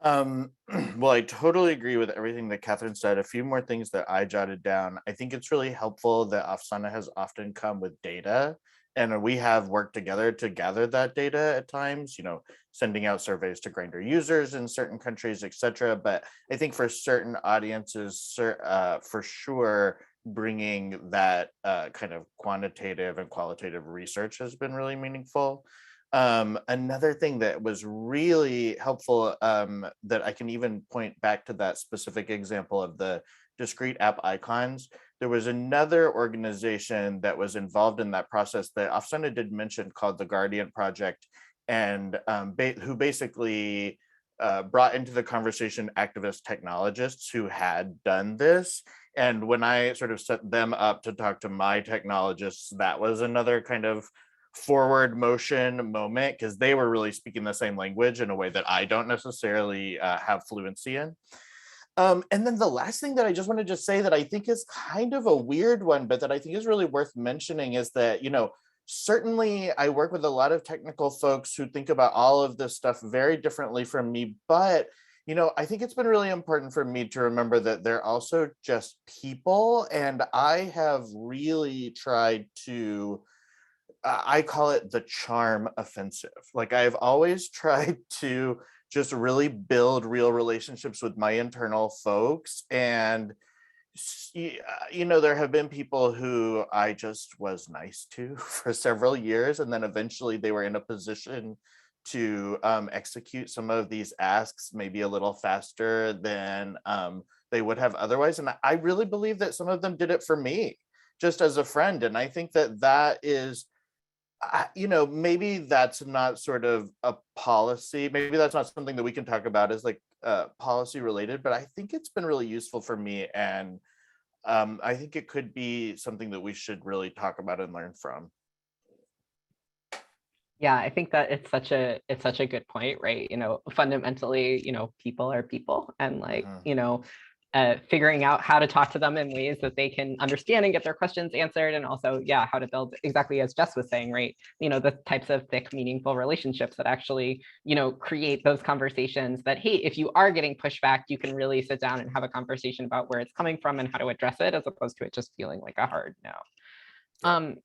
Well, I totally agree with everything that Catherine said. A few more things that I jotted down. I think it's really helpful that Afsana has often come with data, and we have worked together to gather that data at times, you know, sending out surveys to Grindr users in certain countries, etc. But I think for certain audiences, for sure, bringing that kind of quantitative and qualitative research has been really meaningful. Another thing that was really helpful, that I can even point back to that specific example of the discrete app icons. There was another organization that was involved in that process that Afsana did mention called the Guardian Project, and who basically brought into the conversation activist technologists who had done this. And when I sort of set them up to talk to my technologists, that was another kind of forward motion moment, because they were really speaking the same language in a way that I don't necessarily have fluency in. And then the last thing that I just wanted to say that I think is kind of a weird one, but that I think is really worth mentioning is that, you know, certainly I work with a lot of technical folks who think about all of this stuff very differently from me, but you know, I think it's been really important for me to remember that they're also just people, and I have really tried to I call it the charm offensive. Like I've always tried to just really build real relationships with my internal folks. And, you know, there have been people who I just was nice to for several years. And then eventually they were in a position to execute some of these asks maybe a little faster than they would have otherwise. And I really believe that some of them did it for me, just as a friend. And I think that that is, you know, maybe that's not sort of a policy. Maybe that's not something that we can talk about as like policy related, but I think it's been really useful for me. And I think it could be something that we should really talk about and learn from. Yeah, I think that it's such a good point, right? You know, fundamentally, you know, people are people, and like, you know, figuring out how to talk to them in ways that they can understand and get their questions answered, and also, yeah, how to build, exactly as Jess was saying, right? You know, the types of thick, meaningful relationships that actually, you know, create those conversations that, hey, if you are getting pushback, you can really sit down and have a conversation about where it's coming from and how to address it, as opposed to it just feeling like a hard no.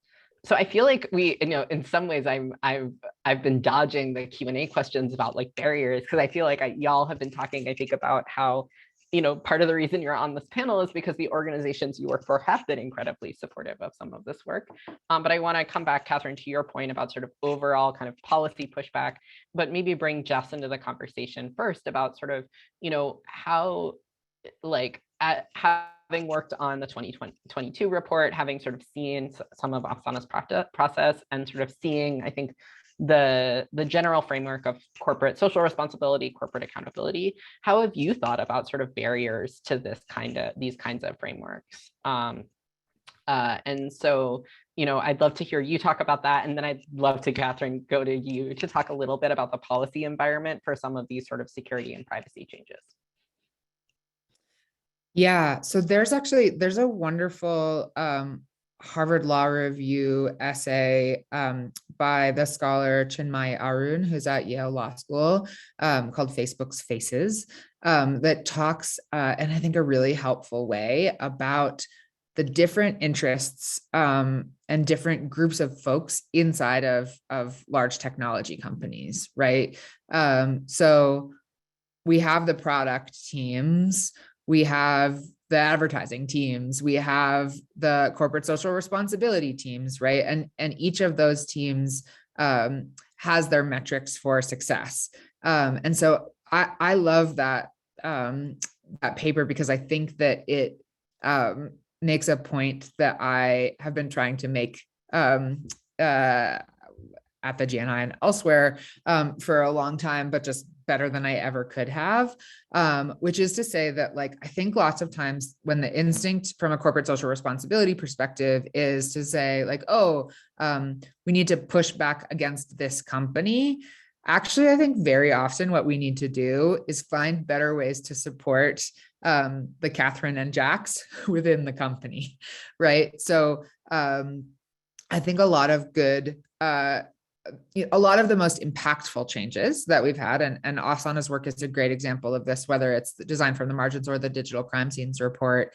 So I feel like we, you know, in some ways I've been dodging the Q&A questions about like barriers, because I feel like y'all have been talking, I think, about how, you know, part of the reason you're on this panel is because the organizations you work for have been incredibly supportive of some of this work. But I want to come back, Catherine, to your point about sort of overall kind of policy pushback, but maybe bring Jess into the conversation first about sort of, you know, how, like, having worked on the 2022 report, having sort of seen some of Afsana's process, and sort of seeing, I think, the general framework of corporate social responsibility, corporate accountability, how have you thought about sort of barriers to these kinds of frameworks? And so, you know, I'd love to hear you talk about that. And then I'd love to, Catherine, go to you to talk a little bit about the policy environment for some of these sort of security and privacy changes. Yeah, so there's a wonderful Harvard Law Review essay by the scholar Chinmay Arun, who's at Yale Law School, called Facebook's Faces, that talks, and I think a really helpful way, about the different interests and different groups of folks inside of large technology companies, right? So we have the product teams, we have the advertising teams, we have the corporate social responsibility teams, right? And each of those teams has their metrics for success. And so I love that paper, because I think that it makes a point that I have been trying to make at the GNI and elsewhere for a long time, but just better than I ever could have, which is to say that, like, I think lots of times when the instinct from a corporate social responsibility perspective is to say, like, oh, we need to push back against this company. Actually, I think very often what we need to do is find better ways to support the Catherine and Jax within the company, right? So I think a lot of the most impactful changes that we've had, and Afsana's work is a great example of this, whether it's the Design from the Margins or the Digital Crime Scenes report,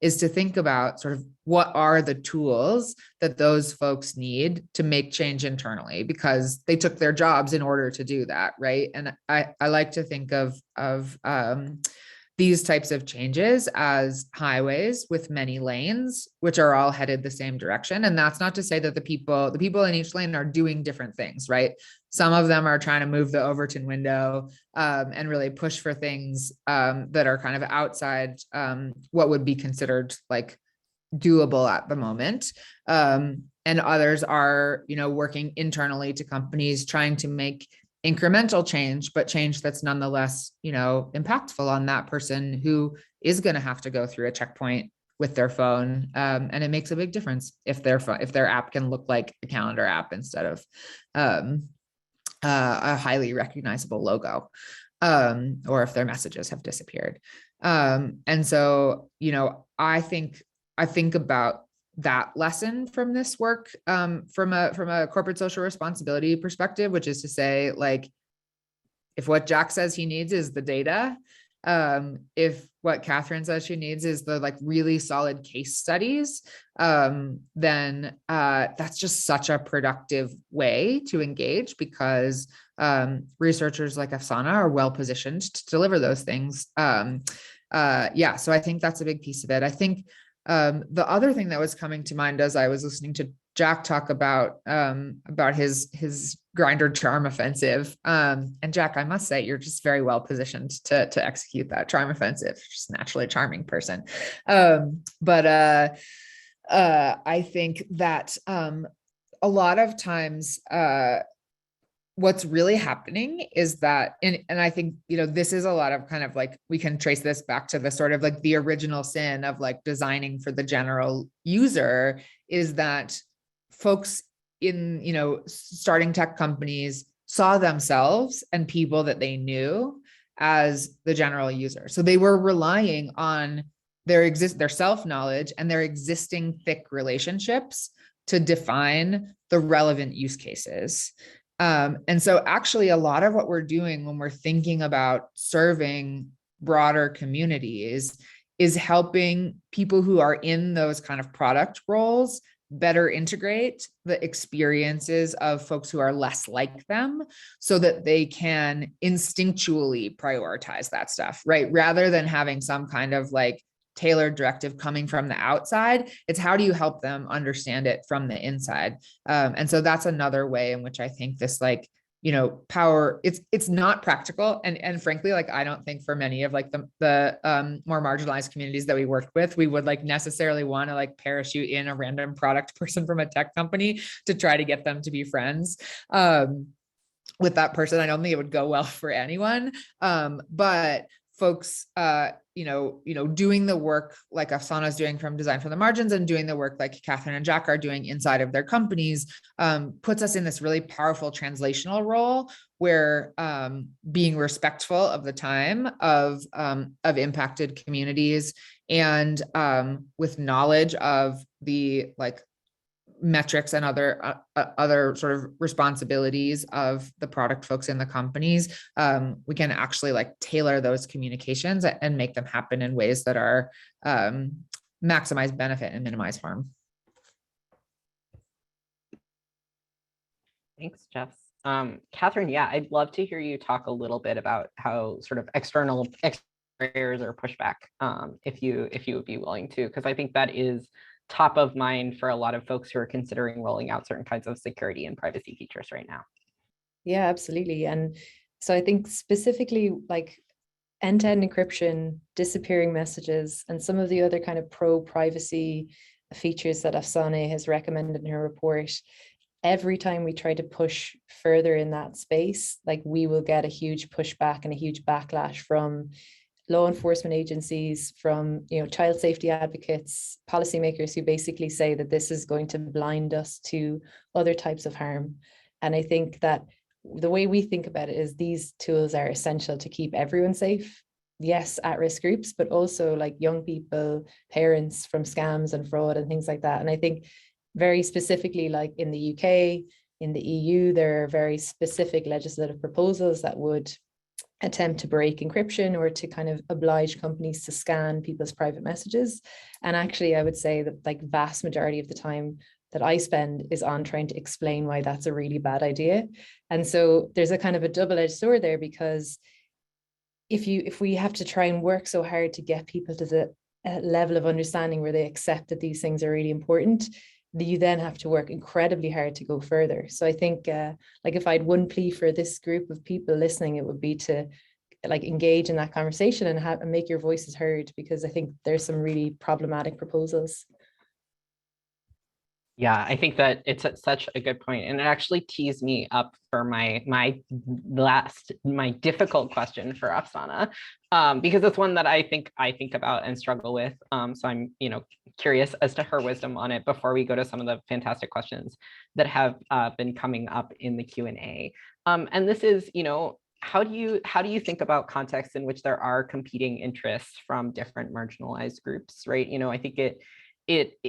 is to think about sort of what are the tools that those folks need to make change internally, because they took their jobs in order to do that, right? And I like to think of these types of changes as highways with many lanes, which are all headed the same direction. And that's not to say that the people in each lane are doing different things, right? Some of them are trying to move the Overton window and really push for things that are kind of outside what would be considered like doable at the moment. And others are, working internally to companies trying to make incremental change, but change that's nonetheless, impactful on that person who is going to have to go through a checkpoint with their phone. And it makes a big difference if their app can look like a calendar app instead of a highly recognizable logo, or if their messages have disappeared. And so, I think about that lesson from this work, from a corporate social responsibility perspective, which is to say, like, if what Jack says he needs is the data, if what Catherine says she needs is the really solid case studies, then that's just such a productive way to engage, because researchers like Afsana are well positioned to deliver those things. So I think that's a big piece of it. I think the other thing that was coming to mind as I was listening Jack talk about his Grindr charm offensive. And Jack, I must say, you're just very well positioned to execute that charm offensive. You're just naturally a charming person. But I think that a lot of times what's really happening is that, and I think, this is a lot of kind of like, we can trace this back to the sort of like the original sin of like designing for the general user, is that folks in, starting tech companies saw themselves and people that they knew as the general user. So they were relying on their self-knowledge and their existing thick relationships to define the relevant use cases. And so actually a lot of what we're doing when we're thinking about serving broader communities is helping people who are in those kind of product roles better integrate the experiences of folks who are less like them, so that they can instinctually prioritize that stuff, right? Rather than having some kind of like tailored directive coming from the outside, it's how do you help them understand it from the inside? And so that's another way in which I think this like, power, it's not practical. And frankly, like, I don't think for many of like the more marginalized communities that we work with, we would like necessarily want to like parachute in a random product person from a tech company to try to get them to be friends with that person. I don't think it would go well for anyone. But folks, doing the work like Afsana's doing from Design from the Margins, and doing the work like Catherine and Jack are doing inside of their companies, puts us in this really powerful translational role where being respectful of the time of impacted communities, and with knowledge of the like metrics and other sort of responsibilities of the product folks in the companies, we can actually like tailor those communications and make them happen in ways that are maximize benefit and minimize harm. Thanks, Jess. Catherine, yeah, I'd love to hear you talk a little bit about how sort of external barriers or pushback, if you would be willing to, because I think that is top of mind for a lot of folks who are considering rolling out certain kinds of security and privacy features right now. Yeah, absolutely. And so I think specifically like end-to-end encryption, disappearing messages, and some of the other kind of pro-privacy features that Afsane has recommended in her report, every time we try to push further in that space, like we will get a huge pushback and a huge backlash from law enforcement agencies, from child safety advocates, policymakers who basically say that this is going to blind us to other types of harm. And I think that the way we think about it is these tools are essential to keep everyone safe. Yes, at-risk groups, but also like young people, parents from scams and fraud and things like that. And I think very specifically, like in the UK, in the EU, there are very specific legislative proposals that would attempt to break encryption or to kind of oblige companies to scan people's private messages. And actually, I would say that like vast majority of the time that I spend is on trying to explain why that's a really bad idea. And so there's a kind of a double-edged sword there, because if we have to try and work so hard to get people to the level of understanding where they accept that these things are really important, you then have to work incredibly hard to go further. So I think like if I had one plea for this group of people listening, it would be to like engage in that conversation and make your voices heard, because I think there's some really problematic proposals. Yeah, I think that it's such a good point, and it actually tees me up for my difficult question for Afsana, because it's one that I think about and struggle with. So I'm curious as to her wisdom on it before we go to some of the fantastic questions that have been coming up in the Q&A. And this is how do you think about contexts in which there are competing interests from different marginalized groups, right? I think it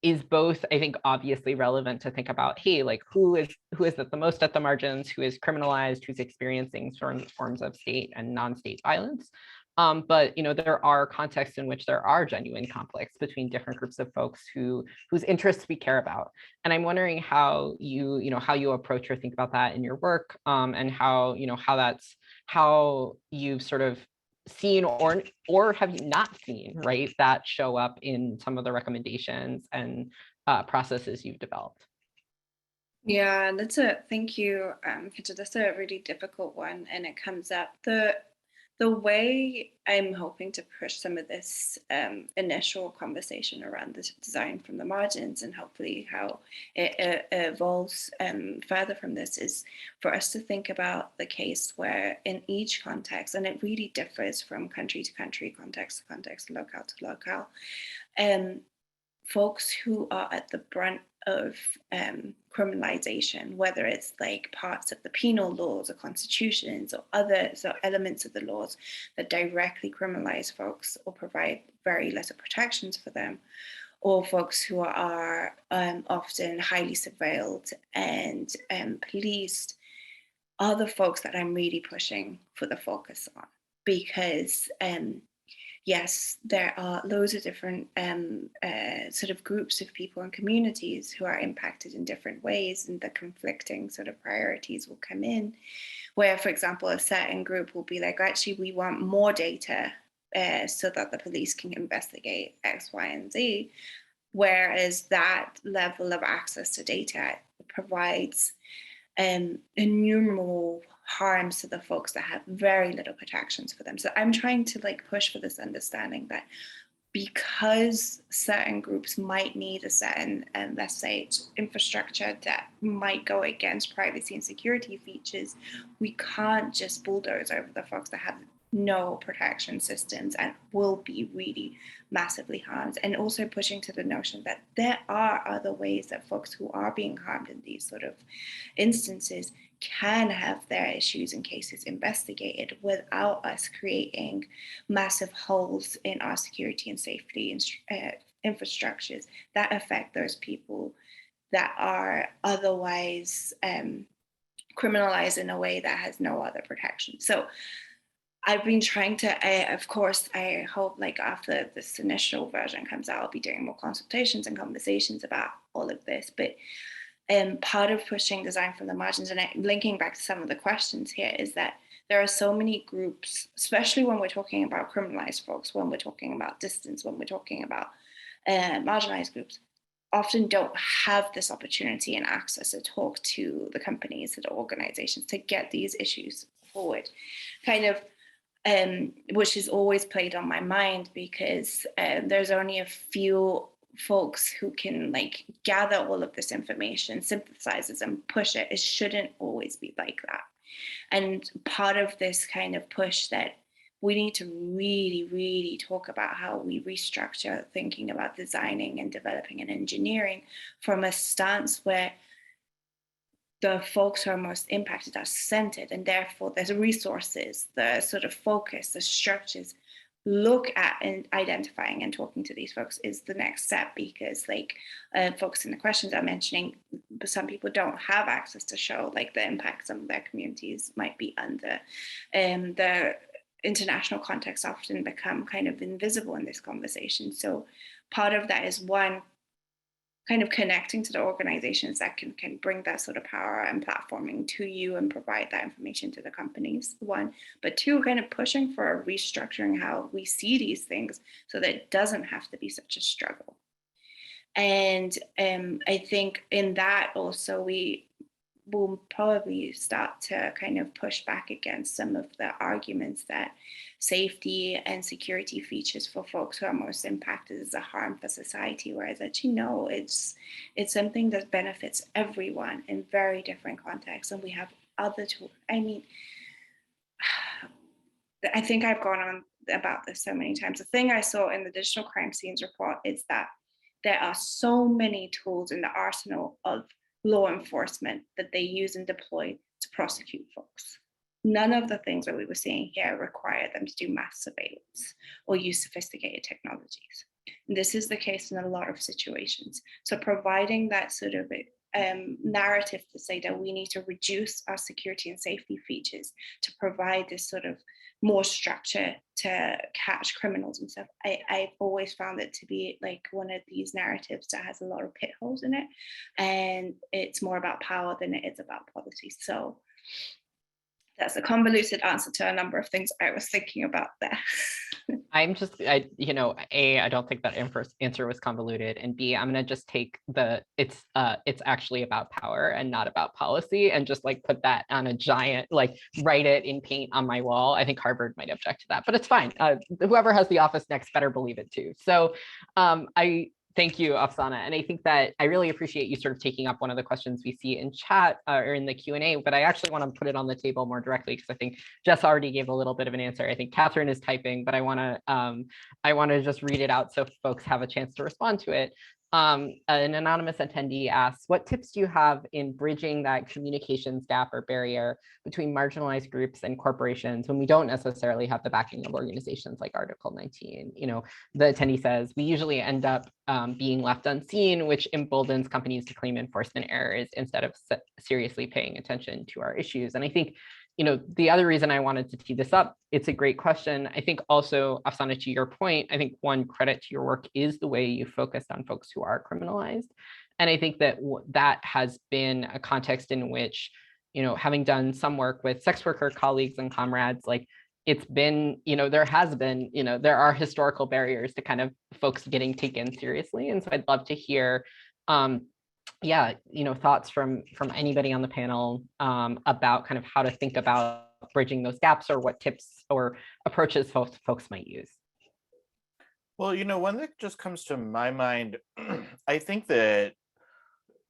is both, I think, obviously relevant to think about, hey, like who is at the most at the margins, who is criminalized, who's experiencing certain forms of state and non-state violence. But there are contexts in which there are genuine conflicts between different groups of folks whose interests we care about. And I'm wondering how you approach or think about that in your work, and how you've sort of seen or have you not seen, right, that show up in some of the recommendations and processes you've developed? Yeah, thank you, Kendra. That's a really difficult one, and it comes up. The way I'm hoping to push some of this initial conversation around the design from the margins, and hopefully how it evolves further from this, is for us to think about the case where in each context, and it really differs from country to country, context to context, locale to locale, folks who are at the brunt of criminalization, whether it's like parts of the penal laws or constitutions or other elements of the laws that directly criminalize folks or provide very little protections for them, or folks who are often highly surveilled and policed, are the folks that I'm really pushing for the focus on. Because yes, there are loads of different sort of groups of people and communities who are impacted in different ways, and the conflicting sort of priorities will come in, where, for example, a certain group will be like, actually, we want more data so that the police can investigate X, Y, and Z, whereas that level of access to data provides innumerable harms to the folks that have very little protections for them. So I'm trying to like push for this understanding that because certain groups might need a certain, let's say, infrastructure that might go against privacy and security features, we can't just bulldoze over the folks that have no protection systems and will be really massively harmed. And also pushing to the notion that there are other ways that folks who are being harmed in these sort of instances can have their issues and cases investigated without us creating massive holes in our security and safety infrastructures that affect those people that are otherwise criminalized in a way that has no other protection. So I've been trying to, of course, I hope like after this initial version comes out, I'll be doing more consultations and conversations about all of this. But part of pushing design from the margins, and linking back to some of the questions here, is that there are so many groups, especially when we're talking about criminalized folks, when we're talking about distance, when we're talking about marginalized groups, often don't have this opportunity and access to talk to the companies, to the organizations, to get these issues forward. Kind of which is always played on my mind, because there's only a few folks who can like gather all of this information, synthesize it, and push it. It shouldn't always be like that. And part of this kind of push that we need to really, really talk about how we restructure thinking about designing and developing and engineering from a stance where the folks who are most impacted are centered, and therefore there's resources, the sort of focus, the structures, look at and identifying and talking to these folks is the next step. Because like folks in the questions are mentioning, some people don't have access to show like the impact some of their communities might be under. The international context often become kind of invisible in this conversation. So part of that is, one, kind of connecting to the organizations that can bring that sort of power and platforming to you and provide that information to the companies, one. But two, kind of pushing for a restructuring how we see these things so that it doesn't have to be such a struggle. And I think in that also we will probably start to kind of push back against some of the arguments that safety and security features for folks who are most impacted is a harm for society, whereas actually no, it's something that benefits everyone in very different contexts. And we have other tools. I mean, I think I've gone on about this so many times. The thing I saw in the digital crime scenes report is that there are so many tools in the arsenal of law enforcement that they use and deploy to prosecute folks. None of the things that we were seeing here require them to do mass surveillance or use sophisticated technologies. And this is the case in a lot of situations. So providing that sort of narrative to say that we need to reduce our security and safety features to provide this sort of more structure to catch criminals and stuff, I've always found it to be like one of these narratives that has a lot of pit holes in it, and it's more about power than it is about policy. So That's a convoluted answer to a number of things I was thinking about there. I'm just, A, I don't think that answer was convoluted, and B, I'm gonna just take it's actually about power and not about policy, and just like put that on a giant, like write it in paint on my wall. I think Harvard might object to that, but it's fine. Whoever has the office next better believe it too. So I thank you, Afsana. And I think that I really appreciate you sort of taking up one of the questions we see in chat or in the Q&A, but I actually want to put it on the table more directly because I think Jess already gave a little bit of an answer. I think Catherine is typing, but I want to just read it out so folks have a chance to respond to it. An anonymous attendee asks, what tips do you have in bridging that communications gap or barrier between marginalized groups and corporations when we don't necessarily have the backing of organizations like Article 19? The attendee says, we usually end up being left unseen, which emboldens companies to claim enforcement errors instead of seriously paying attention to our issues. And I think the other reason I wanted to tee this up, it's a great question. I think also, Afsana, to your point, I think one credit to your work is the way you focused on folks who are criminalized. And I think that that has been a context in which, having done some work with sex worker colleagues and comrades, like it's been, there are historical barriers to kind of folks getting taken seriously. And so I'd love to hear thoughts from anybody on the panel about kind of how to think about bridging those gaps, or what tips or approaches folks might use. Well, one that just comes to my mind, I think that,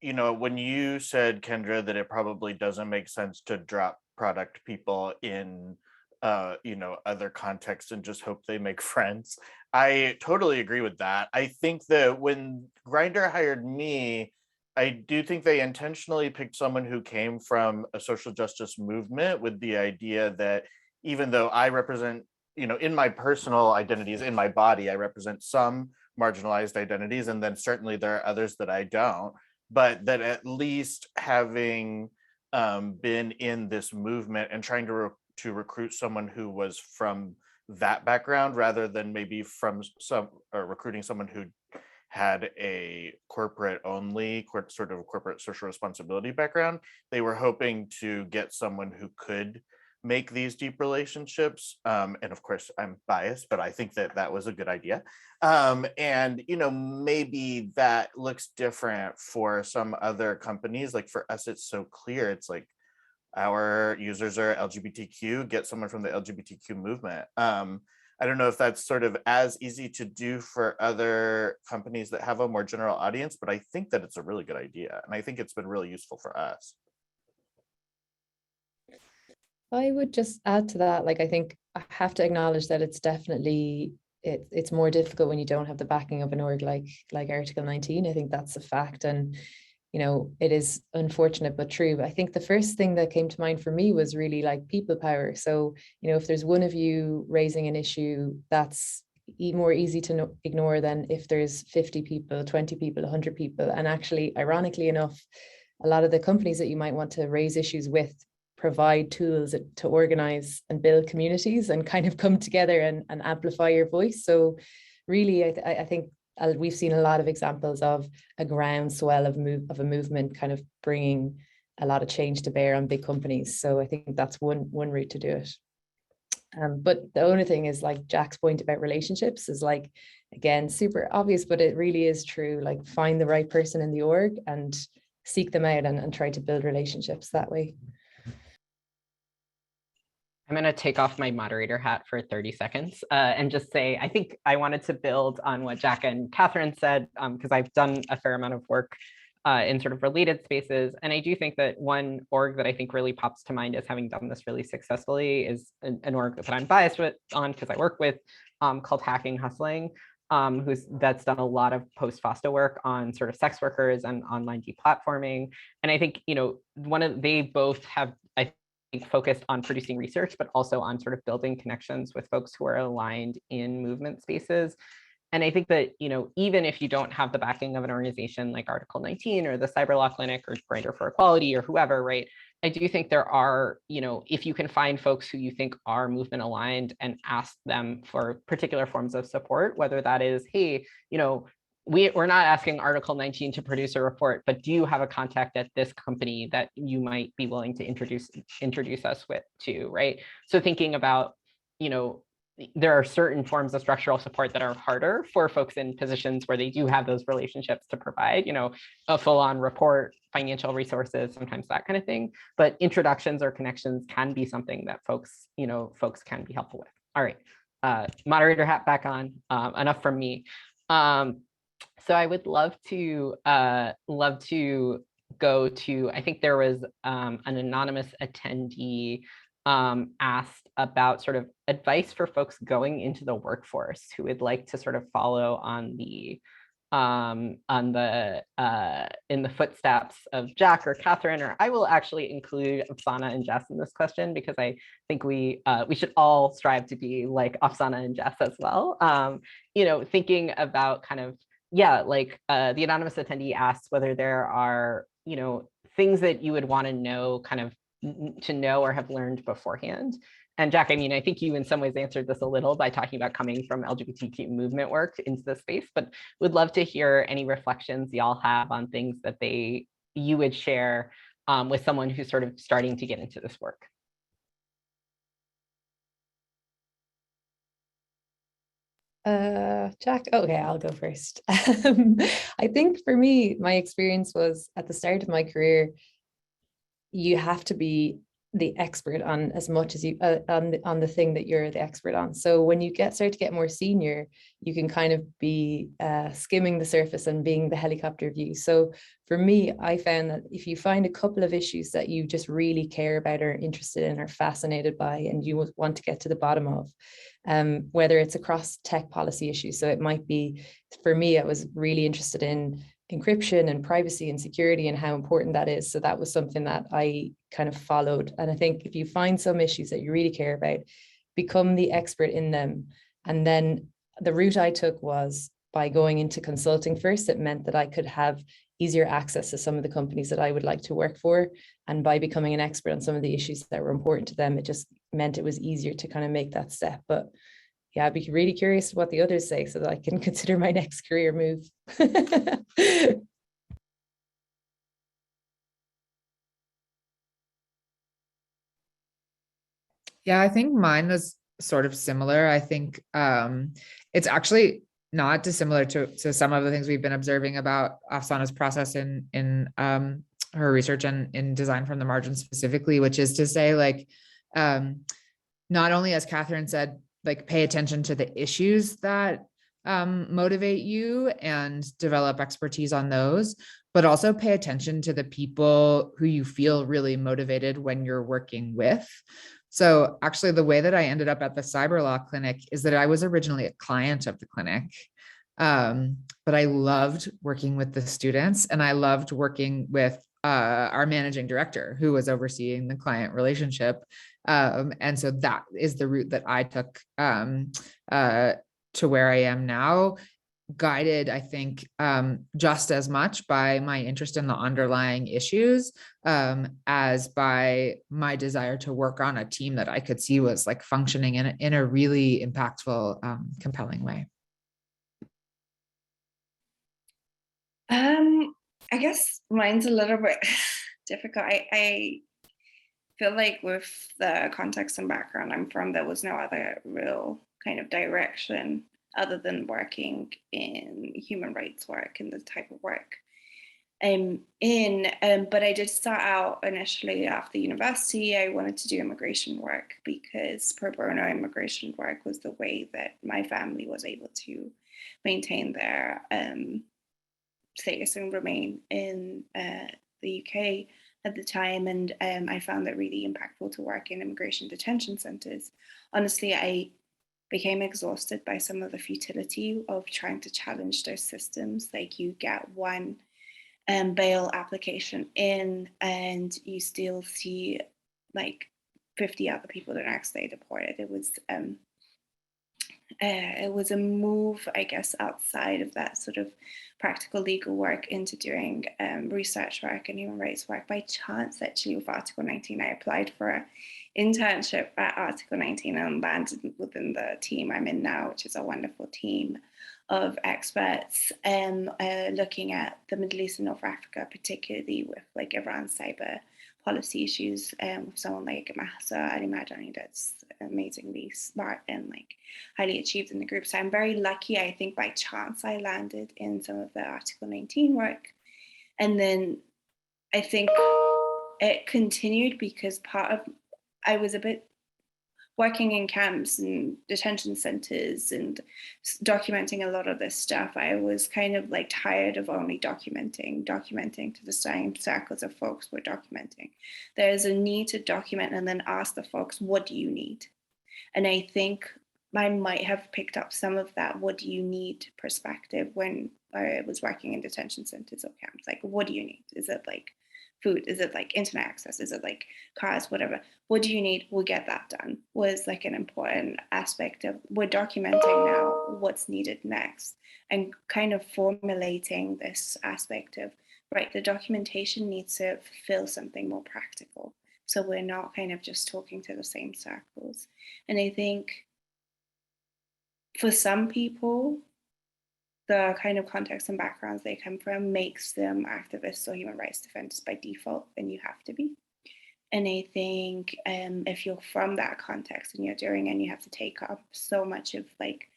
when you said, Kendra, that it probably doesn't make sense to drop product people in other contexts and just hope they make friends. I totally agree with that. I think that when Grindr hired me, I do think they intentionally picked someone who came from a social justice movement with the idea that even though I represent, in my personal identities, in my body, I represent some marginalized identities, and then certainly there are others that I don't, but that at least having been in this movement and trying to recruit someone who was from that background rather than maybe from recruiting someone who had a corporate social responsibility background, they were hoping to get someone who could make these deep relationships. And of course, I'm biased, but I think that was a good idea. And maybe that looks different for some other companies. Like for us, it's so clear. It's like our users are LGBTQ, get someone from the LGBTQ movement. I don't know if that's sort of as easy to do for other companies that have a more general audience, but I think that it's a really good idea. And I think it's been really useful for us. I would just add to that, I think I have to acknowledge that it's definitely, it's more difficult when you don't have the backing of an org like Article 19. I think that's a fact. And it is unfortunate but true. But I think the first thing that came to mind for me was really people power. So, if there's one of you raising an issue, that's more easy to ignore than if there's 50 people, 20 people, 100 people. And actually, ironically enough, a lot of the companies that you might want to raise issues with provide tools to organize and build communities and kind of come together and amplify your voice. So really, I think we've seen a lot of examples of a groundswell of a movement kind of bringing a lot of change to bear on big companies. So I think that's one route to do it. But the only thing is, Jack's point about relationships is again, super obvious, but it really is true. Find the right person in the org and seek them out and try to build relationships that way. I'm going to take off my moderator hat for 30 seconds and just say, I think I wanted to build on what Jack and Catherine said, because I've done a fair amount of work in sort of related spaces. And I do think that one org that I think really pops to mind as having done this really successfully is an org that I'm biased on because I work with, called Hacking Hustling, that's done a lot of post-FOSTA work on sort of sex workers and online deplatforming. And I think, they both have, I think, focused on producing research, but also on sort of building connections with folks who are aligned in movement spaces. And I think that, even if you don't have the backing of an organization like Article 19 or the Cyberlaw Clinic or Grindr for Equality or whoever, right? I do think there are, if you can find folks who you think are movement aligned and ask them for particular forms of support, whether that is, hey, we're not asking Article 19 to produce a report, but do you have a contact at this company that you might be willing to introduce us to, right? So thinking about, you know, there are certain forms of structural support that are harder for folks in positions where they do have those relationships to provide, you know, a full-on report, financial resources, sometimes that kind of thing. But introductions or connections can be something that folks can be helpful with. All right, moderator hat back on. Enough from me. So I would love to go to, I think there was an anonymous attendee asked about sort of advice for folks going into the workforce who would like to sort of follow on the in the footsteps of Jack or Catherine, or I will actually include Afsana and Jess in this question because I think we should all strive to be like Afsana and Jess as well. You know, thinking about kind of, yeah, like the anonymous attendee asks whether there are, you know, things that you would want to know, kind of to know or have learned beforehand. And Jack, I mean, I think you in some ways answered this a little by talking about coming from LGBTQ movement work into the space, but would love to hear any reflections y'all have on things that you would share with someone who's sort of starting to get into this work. Jack, okay, I'll go first. I think for me, my experience was at the start of my career, you have to be the expert on as much as you on the thing that you're the expert on. So when you start to get more senior, you can kind of be skimming the surface and being the helicopter view. So for me, I found that if you find a couple of issues that you just really care about or interested in or fascinated by, and you want to get to the bottom of, whether it's across tech policy issues. So it might be, for me, I was really interested in encryption and privacy and security and how important that is. So that was something that I kind of followed. And I think if you find some issues that you really care about, become the expert in them. And then the route I took was by going into consulting first. It meant that I could have easier access to some of the companies that I would like to work for. And by becoming an expert on some of the issues that were important to them, it just meant it was easier to kind of make that step. But yeah, I'd be really curious what the others say so that I can consider my next career move. Yeah, I think mine was sort of similar. I think it's actually not dissimilar to some of the things we've been observing about Afsana's process in her research and in design from the margin specifically, which is to say, like, not only, as Catherine said, like pay attention to the issues that motivate you and develop expertise on those, but also pay attention to the people who you feel really motivated when you're working with. So actually, the way that I ended up at the Cyberlaw Clinic is that I was originally a client of the clinic, but I loved working with the students, and I loved working with our managing director who was overseeing the client relationship. And so that is the route that I took to where I am now, guided, I think, just as much by my interest in the underlying issues as by my desire to work on a team that I could see was like functioning in a really impactful, compelling way. I guess mine's a little bit difficult. I feel like with the context and background I'm from, there was no other real kind of direction other than working in human rights work and the type of work I'm in. But I did start out initially after university. I wanted to do immigration work because pro bono immigration work was the way that my family was able to maintain their status and remain in the UK at the time. And I found that really impactful to work in immigration detention centers. Honestly, I became exhausted by some of the futility of trying to challenge those systems. Like, you get one bail application in and you still see like 50 other people the next day deported. It was a move, I guess, outside of that sort of practical legal work into doing research work and human rights work. By chance, actually, with Article 19, I applied for an internship at Article 19 and landed within the team I'm in now, which is a wonderful team. of experts looking at the Middle East and North Africa, particularly with like Iran's cyber policy issues, with someone like Mahsa Ali Madani that's amazingly smart and like highly achieved in the group. So I'm very lucky. I think by chance I landed in some of the Article 19 work. And then I think it continued because I was a bit working in camps and detention centers and documenting a lot of this stuff. I was kind of like tired of only documenting to the same circles of folks we're documenting. There's a need to document and then ask the folks, what do you need? And I think I might have picked up some of that what do you need perspective when I was working in detention centers or camps. Like, what do you need? Is it like food? Is it like internet access? Is it like cars, whatever? What do you need? We'll get that done, was like an important aspect of we're documenting now what's needed next and kind of formulating this aspect of, right, the documentation needs to fulfill something more practical. So we're not kind of just talking to the same circles. And I think for some people, the kind of context and backgrounds they come from makes them activists or human rights defenders by default, and you have to be. And I think if you're from that context and you're doing and you have to take up so much of like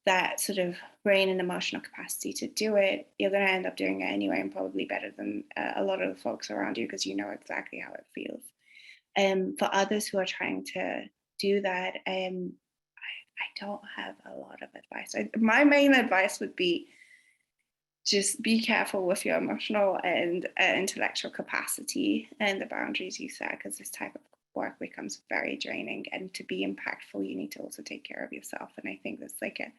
that sort of brain and emotional capacity to do it, you're going to end up doing it anyway and probably better than a lot of the folks around you because you know exactly how it feels. For others who are trying to do that, I don't have a lot of advice. My main advice would be just be careful with your emotional and intellectual capacity and the boundaries you set, because this type of work becomes very draining. And to be impactful, you need to also take care of yourself. And I think that's like a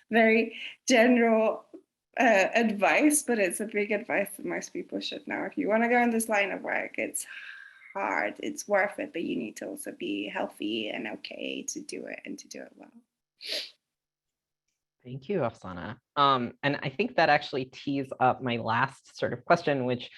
very general advice, but it's a big advice that most people should know. If you want to go in this line of work, it's hard, it's worth it, but you need to also be healthy and okay to do it and to do it well. Thank you, Afsana. And I think that actually tees up my last sort of question, which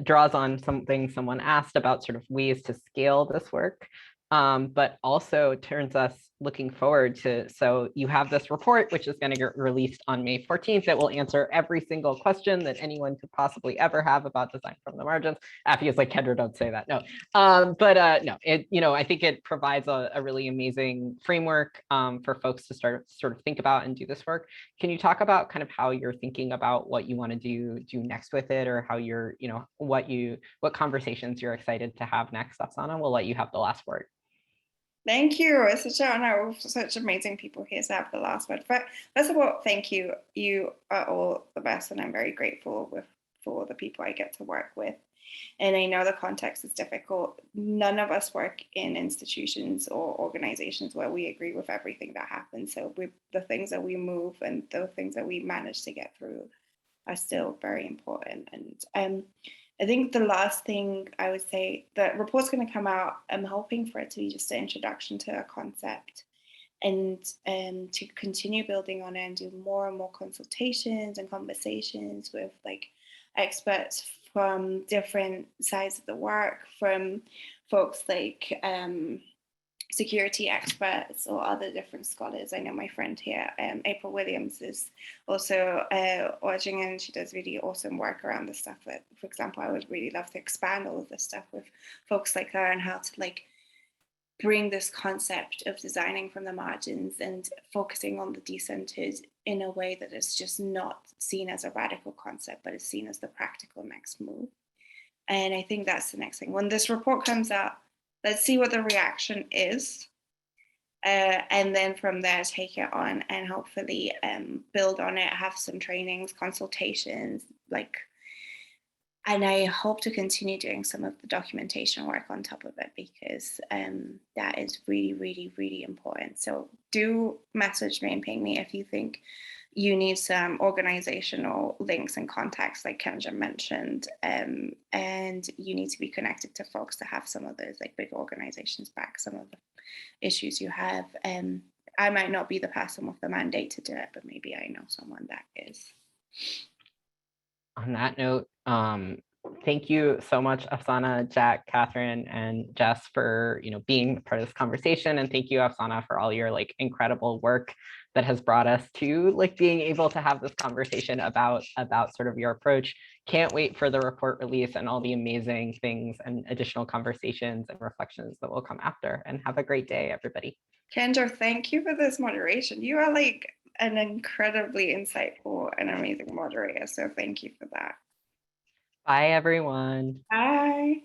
draws on something someone asked about sort of ways to scale this work, but also turns us looking forward to, so you have this report, which is going to get released on May 14th. That will answer every single question that anyone could possibly ever have about design from the margins. Affy is like, Kendra, don't say that. No, no, it, I think it provides a really amazing framework for folks to sort of think about and do this work. Can you talk about kind of how you're thinking about what you want to do next with it, or how you're, what conversations you're excited to have next, Afsana? We'll let you have the last word. Thank you. It's such an honor with such amazing people here to have the last word. But first of all, thank you. You are all the best, and I'm very grateful for the people I get to work with. And I know the context is difficult. None of us work in institutions or organizations where we agree with everything that happens. So the things that we move and the things that we manage to get through are still very important. And I think the last thing I would say, the report's going to come out. I'm hoping for it to be just an introduction to a concept, and to continue building on it and do more and more consultations and conversations with like experts from different sides of the work, from folks like security experts or other different scholars. I know my friend here, April Williams, is also watching, and she does really awesome work around the stuff that, for example, I would really love to expand all of this stuff with folks like her and how to like bring this concept of designing from the margins and focusing on the decentered in a way that is just not seen as a radical concept, but is seen as the practical next move. And I think that's the next thing. When this report comes out, let's see what the reaction is. And then from there, take it on and hopefully build on it, have some trainings, consultations, and I hope to continue doing some of the documentation work on top of it, because that is really, really, really important. So do message me and ping me if you think you need some organizational links and contacts like Kendra mentioned, and you need to be connected to folks to have some of those like big organizations back some of the issues you have. I might not be the person with the mandate to do it, but maybe I know someone that is. On that note, thank you so much, Afsana, Jack, Catherine, and Jess for being part of this conversation, and thank you, Afsana, for all your like incredible work that has brought us to like being able to have this conversation about sort of your approach. Can't wait for the report release and all the amazing things and additional conversations and reflections that will come after. And have a great day, everybody. Kendra, thank you for this moderation. You are like an incredibly insightful and amazing moderator. So thank you for that. Bye, everyone. Bye.